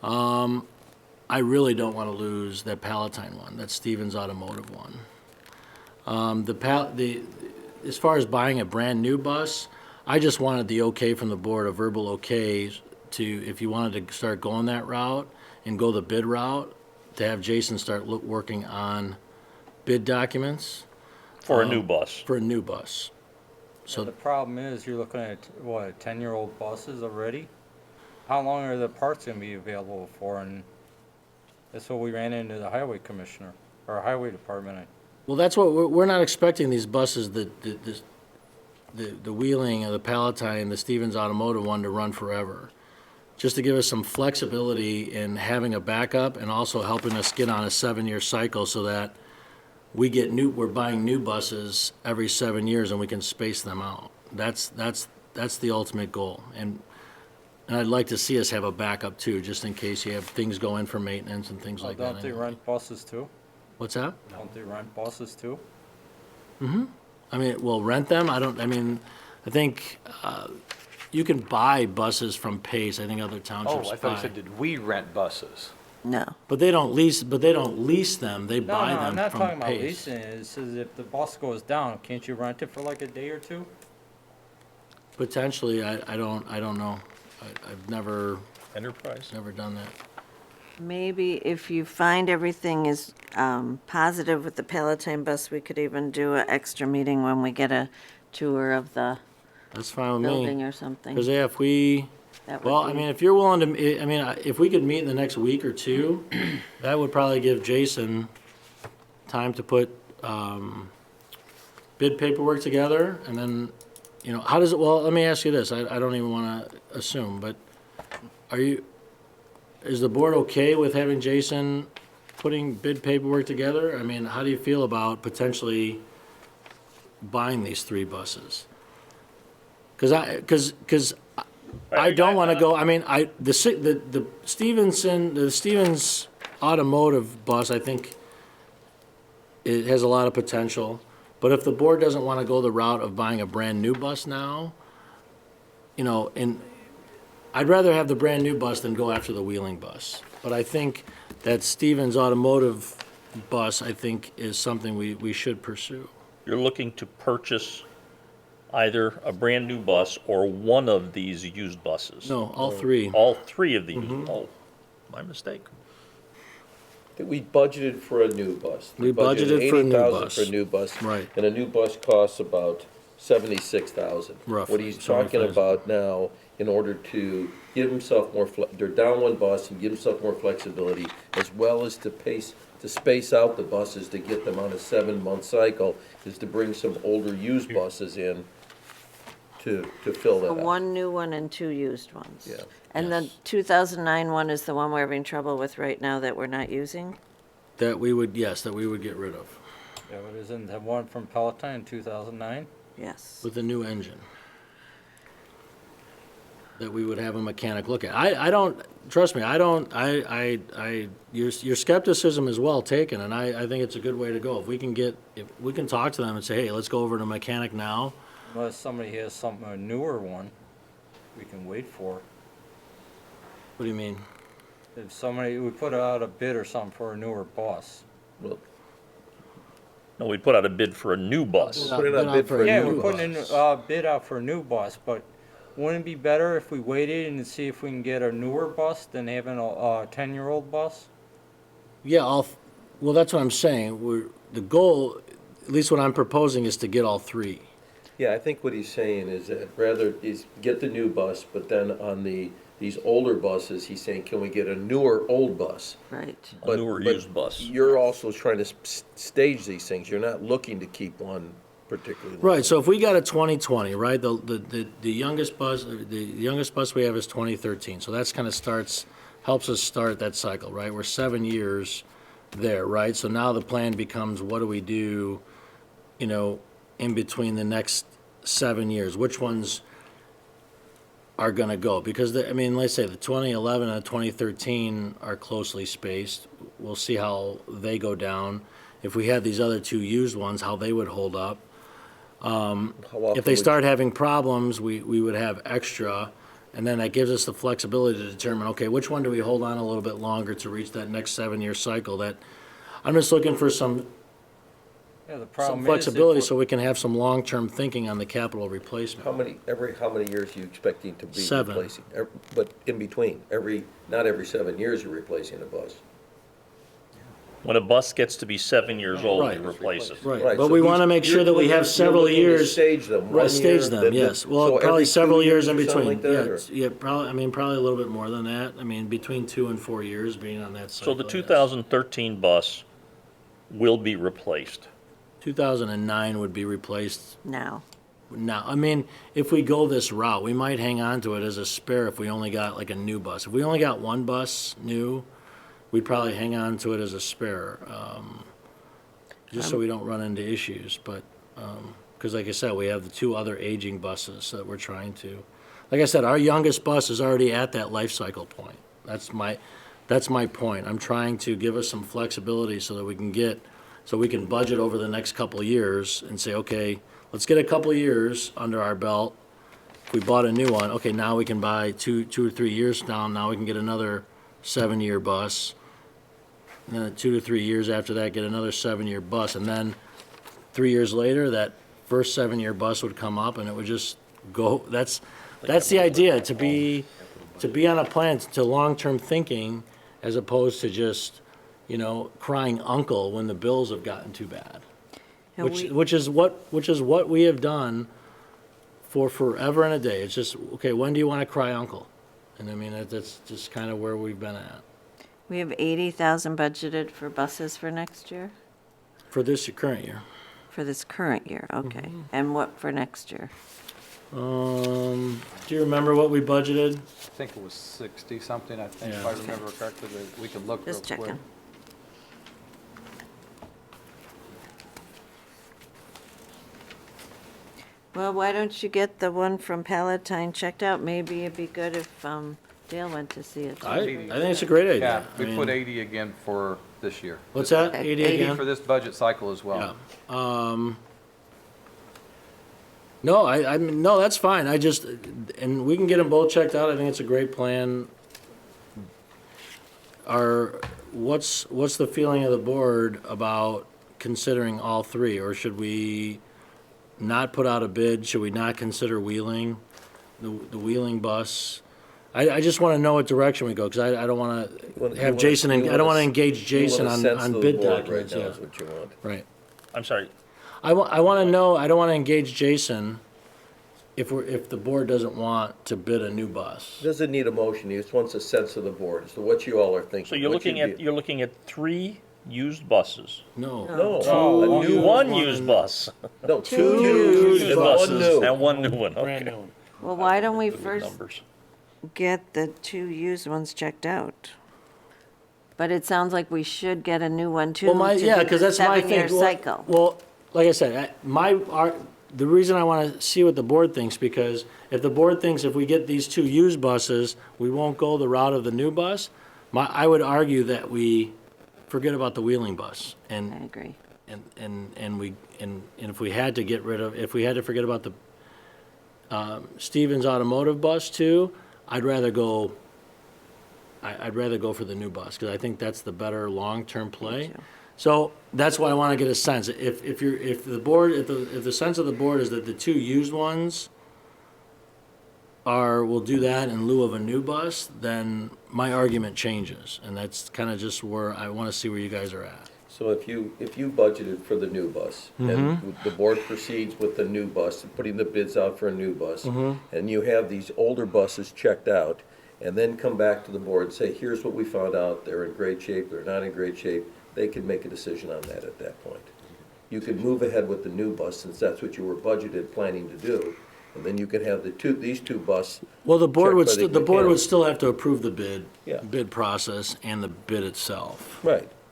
S2: I really don't want to lose that Palatine one, that Stevens Automotive one. As far as buying a brand-new bus, I just wanted the okay from the board, a verbal okay to, if you wanted to start going that route and go the bid route, to have Jason start working on bid documents
S4: For a new bus?
S2: for a new bus.
S9: So
S2: So,
S9: the problem is, you're looking at, what, 10-year-old buses already? How long are the parts gonna be available for? And that's what we ran into the highway commissioner, or highway department.
S2: well, that's what, we're not expecting these buses, the wheeling of the Palatine, the Stevens Automotive one, to run forever. Just to give us some flexibility in having a backup and also helping us get on a 7-year cycle so that we're buying new buses every 7 years and we can space them out. That's the ultimate goal. And I'd like to see us have a backup too, just in case you have things go in for maintenance and things like that.
S9: Don't they rent buses too?
S2: What's that?
S9: Don't they rent buses too?
S2: I mean, we'll rent them. I think you can buy buses from Pace. I think other
S8: Oh,
S2: townships
S8: I thought you
S2: buy.
S8: said, did we rent buses?
S1: No.
S2: But they don't lease them. They
S9: No,
S2: buy
S9: no, I'm
S2: them
S9: not talking
S2: from
S9: about
S2: Pace.
S9: leasing it. It says if the bus goes down, can't you rent it for like a day or two?
S2: Potentially, I don't know. I've never
S4: Enterprise?
S2: done that.
S1: Maybe if you find everything is positive with the Palatine bus, we could even do an extra meeting when we get a tour of the
S2: That's fine with
S1: building
S2: me.
S1: or something.
S2: Because if we,
S1: That would
S2: well, I
S1: be-
S2: mean, if you're willing to, I mean, if we could meet in the next week or two, that would probably give Jason time to put bid paperwork together, and then, how does it, well, let me ask you this, I don't even want to assume, but is the board okay with having Jason putting bid paperwork together? I mean, how do you feel about potentially buying these 3 buses? Because I don't want to go, I mean, the Stevens Automotive bus, I think it has a lot of potential. But if the board doesn't want to go the route of buying a brand-new bus now, and I'd rather have the brand-new bus than go after the wheeling bus. But I think that Stevens Automotive bus, I think, is something we should pursue.
S4: You're looking to purchase either a brand-new bus or one of these used buses?
S2: No, all 3.
S4: All 3 of these? Oh, my mistake.
S3: We budgeted for a new bus.
S2: We budgeted for a new
S3: 80,000
S2: bus.
S3: for a new bus.
S2: Right.
S3: And a new bus costs about 76,000.
S2: Roughly,
S3: What he's talking
S2: 75.
S3: about now, in order to give himself more, they're down one bus and give himself more flexibility, as well as to space out the buses to get them on a 7-month cycle, is to bring some older used buses in to fill that
S1: So
S3: out.
S1: 1 new one and 2 used ones.
S3: Yeah.
S1: And the 2009 one is the one we're having trouble with right now that we're not using?
S2: That we would get rid of
S9: Yeah, but isn't the one from Palatine in 2009?
S1: Yes.
S2: with a new engine. that we would have a mechanic look at. I don't, trust me, your skepticism is well taken, and I think it's a good way to go. If we can talk to them and say, hey, let's go over to a mechanic now.
S9: Unless somebody has something, a newer one, we can wait for.
S2: What do you mean?
S9: If somebody, we put out a bid or something for a newer bus.
S3: Well,
S4: No, we put out a bid for a new bus.
S3: Put it on bid for a
S9: Yeah,
S3: new
S9: we're putting
S3: bus.
S9: a bid out for a new bus, but wouldn't it be better if we waited and see if we can get a newer bus than having a 10-year-old bus?
S2: Yeah, well, that's what I'm saying. The goal, at least what I'm proposing, is to get all three.
S3: Yeah, I think what he's saying is that rather is get the new bus, but then on these older buses, he's saying, can we get a newer old bus?
S1: Right.
S4: A newer used bus.
S3: You're also trying to stage these things. You're not looking to keep one particularly.
S2: Right, so if we got a 2020, right, the youngest bus we have is 2013, so that's kind of helps us start that cycle, right? We're 7 years there, right? So now the plan becomes, what do we do, in between the next 7 years? Which ones are gonna go? Because, let's say the 2011 and the 2013 are closely spaced. We'll see how they go down. If we had these other two used ones, how they would hold up. If they start having problems, we would have extra, and then that gives us the flexibility to determine, okay, which one do we hold on a little bit longer to reach that next 7-year cycle? I'm just looking for some
S9: Yeah, the problem is.
S2: flexibility
S9: if
S2: so we can have some long-term thinking on the capital replacement.
S3: How many years are you expecting to be
S2: 7.
S3: replacing? But in between, not every 7 years you're replacing a bus.
S4: When a bus gets to be 7 years old,
S2: Right.
S4: we replace it.
S2: Right,
S3: Right,
S2: but
S3: so
S2: we want to make sure that we have several
S3: you're looking to
S2: years.
S3: stage them,
S2: Right,
S3: 1 year,
S2: stage them,
S3: then-
S2: yes.
S3: so
S2: Well,
S3: every
S2: probably
S3: 2
S2: several years in
S3: or something
S2: between.
S3: like that,
S2: Yeah,
S3: or-
S2: probably a little bit more than that. between 2 and 4 years being on that
S4: So
S2: cycle.
S4: the
S2: yes.
S4: 2013 bus will be replaced.
S2: 2009 would be replaced
S1: Now.
S2: now. If we go this route, we might hang on to it as a spare if we only got like a new bus. If we only got one bus new, we'd probably hang on to it as a spare, just so we don't run into issues. But, because like I said, we have the 2 other aging buses that we're trying to, like I said, our youngest bus is already at that life cycle point. That's my point. I'm trying to give us some flexibility so that we can budget over the next couple of years and say, okay, let's get a couple of years under our belt. If we bought a new one, okay, now we can buy 2 or 3 years down, now we can get another 7-year bus. And then 2 to 3 years after that, get another 7-year bus. And then 3 years later, that first 7-year bus would come up and it would just go. That's the idea, to be on a plan, to long-term thinking, as opposed to just, crying uncle when the bills have gotten too bad.
S1: And
S2: Which is what we have done for forever and a day. It's just, okay, when do you want to cry uncle? And that's just kind of where we've been at.
S1: We have 80,000 budgeted for buses for next year,
S2: For this current year.
S1: for this current year, okay. And what for next year?
S2: Do you remember what we budgeted?
S8: I think it was 60-something, I think, if
S2: Yeah.
S8: I remember correctly, but we could look real
S1: Just
S8: quick.
S1: checking. Well, why don't you get the one from Palatine checked out? Maybe it'd be good if Dale went to see it. too.
S2: I think it's a great idea.
S8: Yeah, we
S2: I
S8: put
S2: mean,
S8: 80 again for this year.
S2: What's that,
S1: Okay,
S2: 80
S1: 80
S2: again?
S8: For this budget cycle as
S2: Yeah.
S8: well.
S2: No, no, that's fine. And we can get them both checked out. I think it's a great plan. What's the feeling of the board about considering all 3? Or should we not put out a bid? Should we not consider wheeling, the wheeling bus? I just want to know what direction we go, because I don't want to have Jason, I don't want to engage Jason on bid documents.
S3: Right now
S2: Yeah,
S3: is what you want.
S2: right.
S4: I'm sorry,
S2: I want to know, I don't want to engage Jason if the board doesn't want to bid a new bus.
S3: Doesn't need a motion, he just wants a sense of the board, as to what you all are thinking.
S4: so you're looking at 3 used buses.
S2: No.
S3: No, a new
S4: One used bus.
S3: No,
S1: Two
S3: 2
S1: used
S3: used and 1 new.
S4: And 1 new one, okay.
S1: Well, why don't we
S4: Good
S1: first
S4: numbers.
S1: get the 2 used ones checked out? But it sounds like we should get a new one too.
S2: Well,
S1: to do
S2: because
S1: the
S2: that's my thing.
S1: 7-year cycle.
S2: Well, like I said, the reason I want to see what the board thinks, because if the board thinks if we get these 2 used buses, we won't go the route of the new bus, I would argue that we forget about the wheeling bus.
S1: I agree.
S2: And if we had to get rid of, if we had to forget about the Stevens Automotive bus too, I'd rather go for the new bus, because I think that's the better long-term play.
S1: too.
S2: So that's why I want to get a sense. If the sense of the board is that the 2 used ones will do that in lieu of a new bus, then my argument changes. And that's kind of just where I want to see where you guys are at.
S3: So if you budgeted for the new bus, and the board proceeds with the new bus, and putting the bids out for a new bus, and you have these older buses checked out, and then come back to the board and say, here's what we found out, they're in great shape, they're not in great shape, they can make a decision on that at that point. You can move ahead with the new bus, since that's what you were budgeted planning to do, and then you can have these two buses.
S2: Well, the board would,
S3: checked by
S2: the board would
S3: mechanic.
S2: still have to approve the bid,
S3: Yeah.
S2: bid process and the bid itself.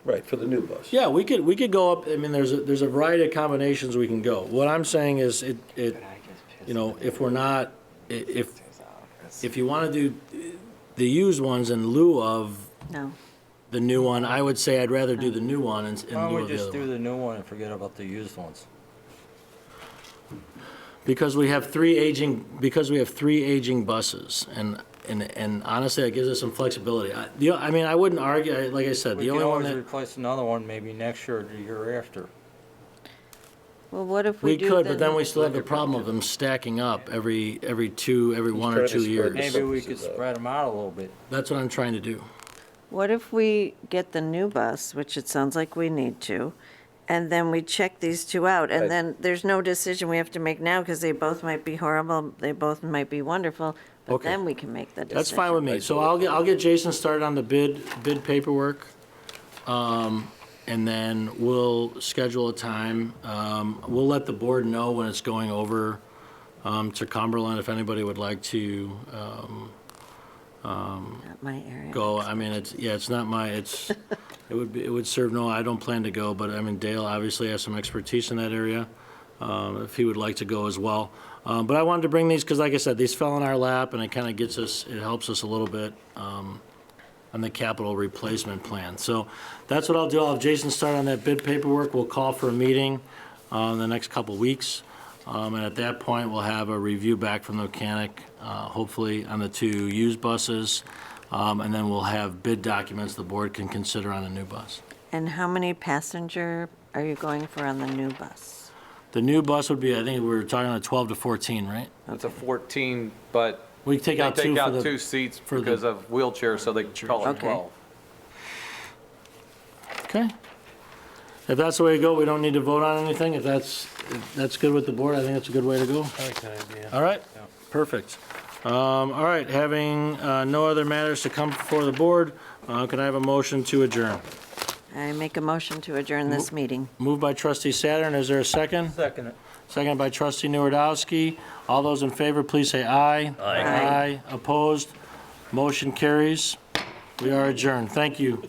S3: Right, for the new bus.
S2: Yeah, we could go up, I mean, there's a variety of combinations we can go. What I'm saying is, if we're not, if you want to do the used ones in lieu of
S1: No.
S2: the new one, I would say I'd rather do the new one in
S9: Why don't
S2: lieu
S9: we
S2: of the
S9: just
S2: other
S9: do
S2: one.
S9: the new one and forget about the used ones?
S2: Because we have 3 aging buses, and honestly, that gives us some flexibility. I mean, I wouldn't argue, like I said,
S9: We
S2: the
S9: can
S2: only one
S9: always
S2: that.
S9: replace another one maybe next year or the year after.
S1: Well, what if we
S2: We
S1: do
S2: could,
S1: the-
S2: but then we still have the problem of them stacking up every 1 or 2
S3: trying to spread
S2: years.
S3: the
S9: Maybe we could
S3: surfaces out.
S9: spread them out a little bit.
S2: That's what I'm trying to do.
S1: What if we get the new bus, which it sounds like we need to, and then we check these 2 out, and
S3: Right.
S1: then there's no decision we have to make now, because they both might be horrible, they both might be wonderful, but
S2: Okay.
S1: then we can make the decision.
S2: That's fine with me. So I'll get Jason started on the bid paperwork. And then we'll schedule a time. We'll let the board know when it's going over to Cumberland, if anybody would like to
S1: Not my area.
S2: go. I mean, it's not my, it would serve no, I don't plan to go, but I mean, Dale obviously has some expertise in that area, if he would like to go as well. But I wanted to bring these, because like I said, these fell in our lap, and it kind of it helps us a little bit on the capital replacement plan. So that's what I'll do. I'll have Jason start on that bid paperwork. We'll call for a meeting in the next couple of weeks. And at that point, we'll have a review back from the mechanic, hopefully on the 2 used buses. And then we'll have bid documents the board can consider on a new bus.
S1: And how many passenger are you going for on the new bus?
S2: The new bus would be, I think we were talking about 12 to 14, right?
S8: It's a 14, but
S2: We take
S8: they
S2: out 2
S8: take
S2: for
S8: out
S2: the.
S8: 2 seats
S2: for the-
S8: because of wheelchairs, so they call it
S1: Okay.
S8: 12.
S2: Okay. If that's the way to go, we don't need to vote on anything. If that's good with the board, I think that's a good way to go.
S5: I like that idea.
S2: All right, perfect. All right, having no other matters to come before the board, can I have a motion to adjourn?
S1: I make a motion to adjourn this meeting.
S2: Moved by trustee Satern, is there a second?
S9: Second it.
S2: Second by trustee Niewiardowski. All those in favor, please say aye.
S4: Aye.
S1: Aye.
S2: Opposed? Motion carries. We are adjourned. Thank you.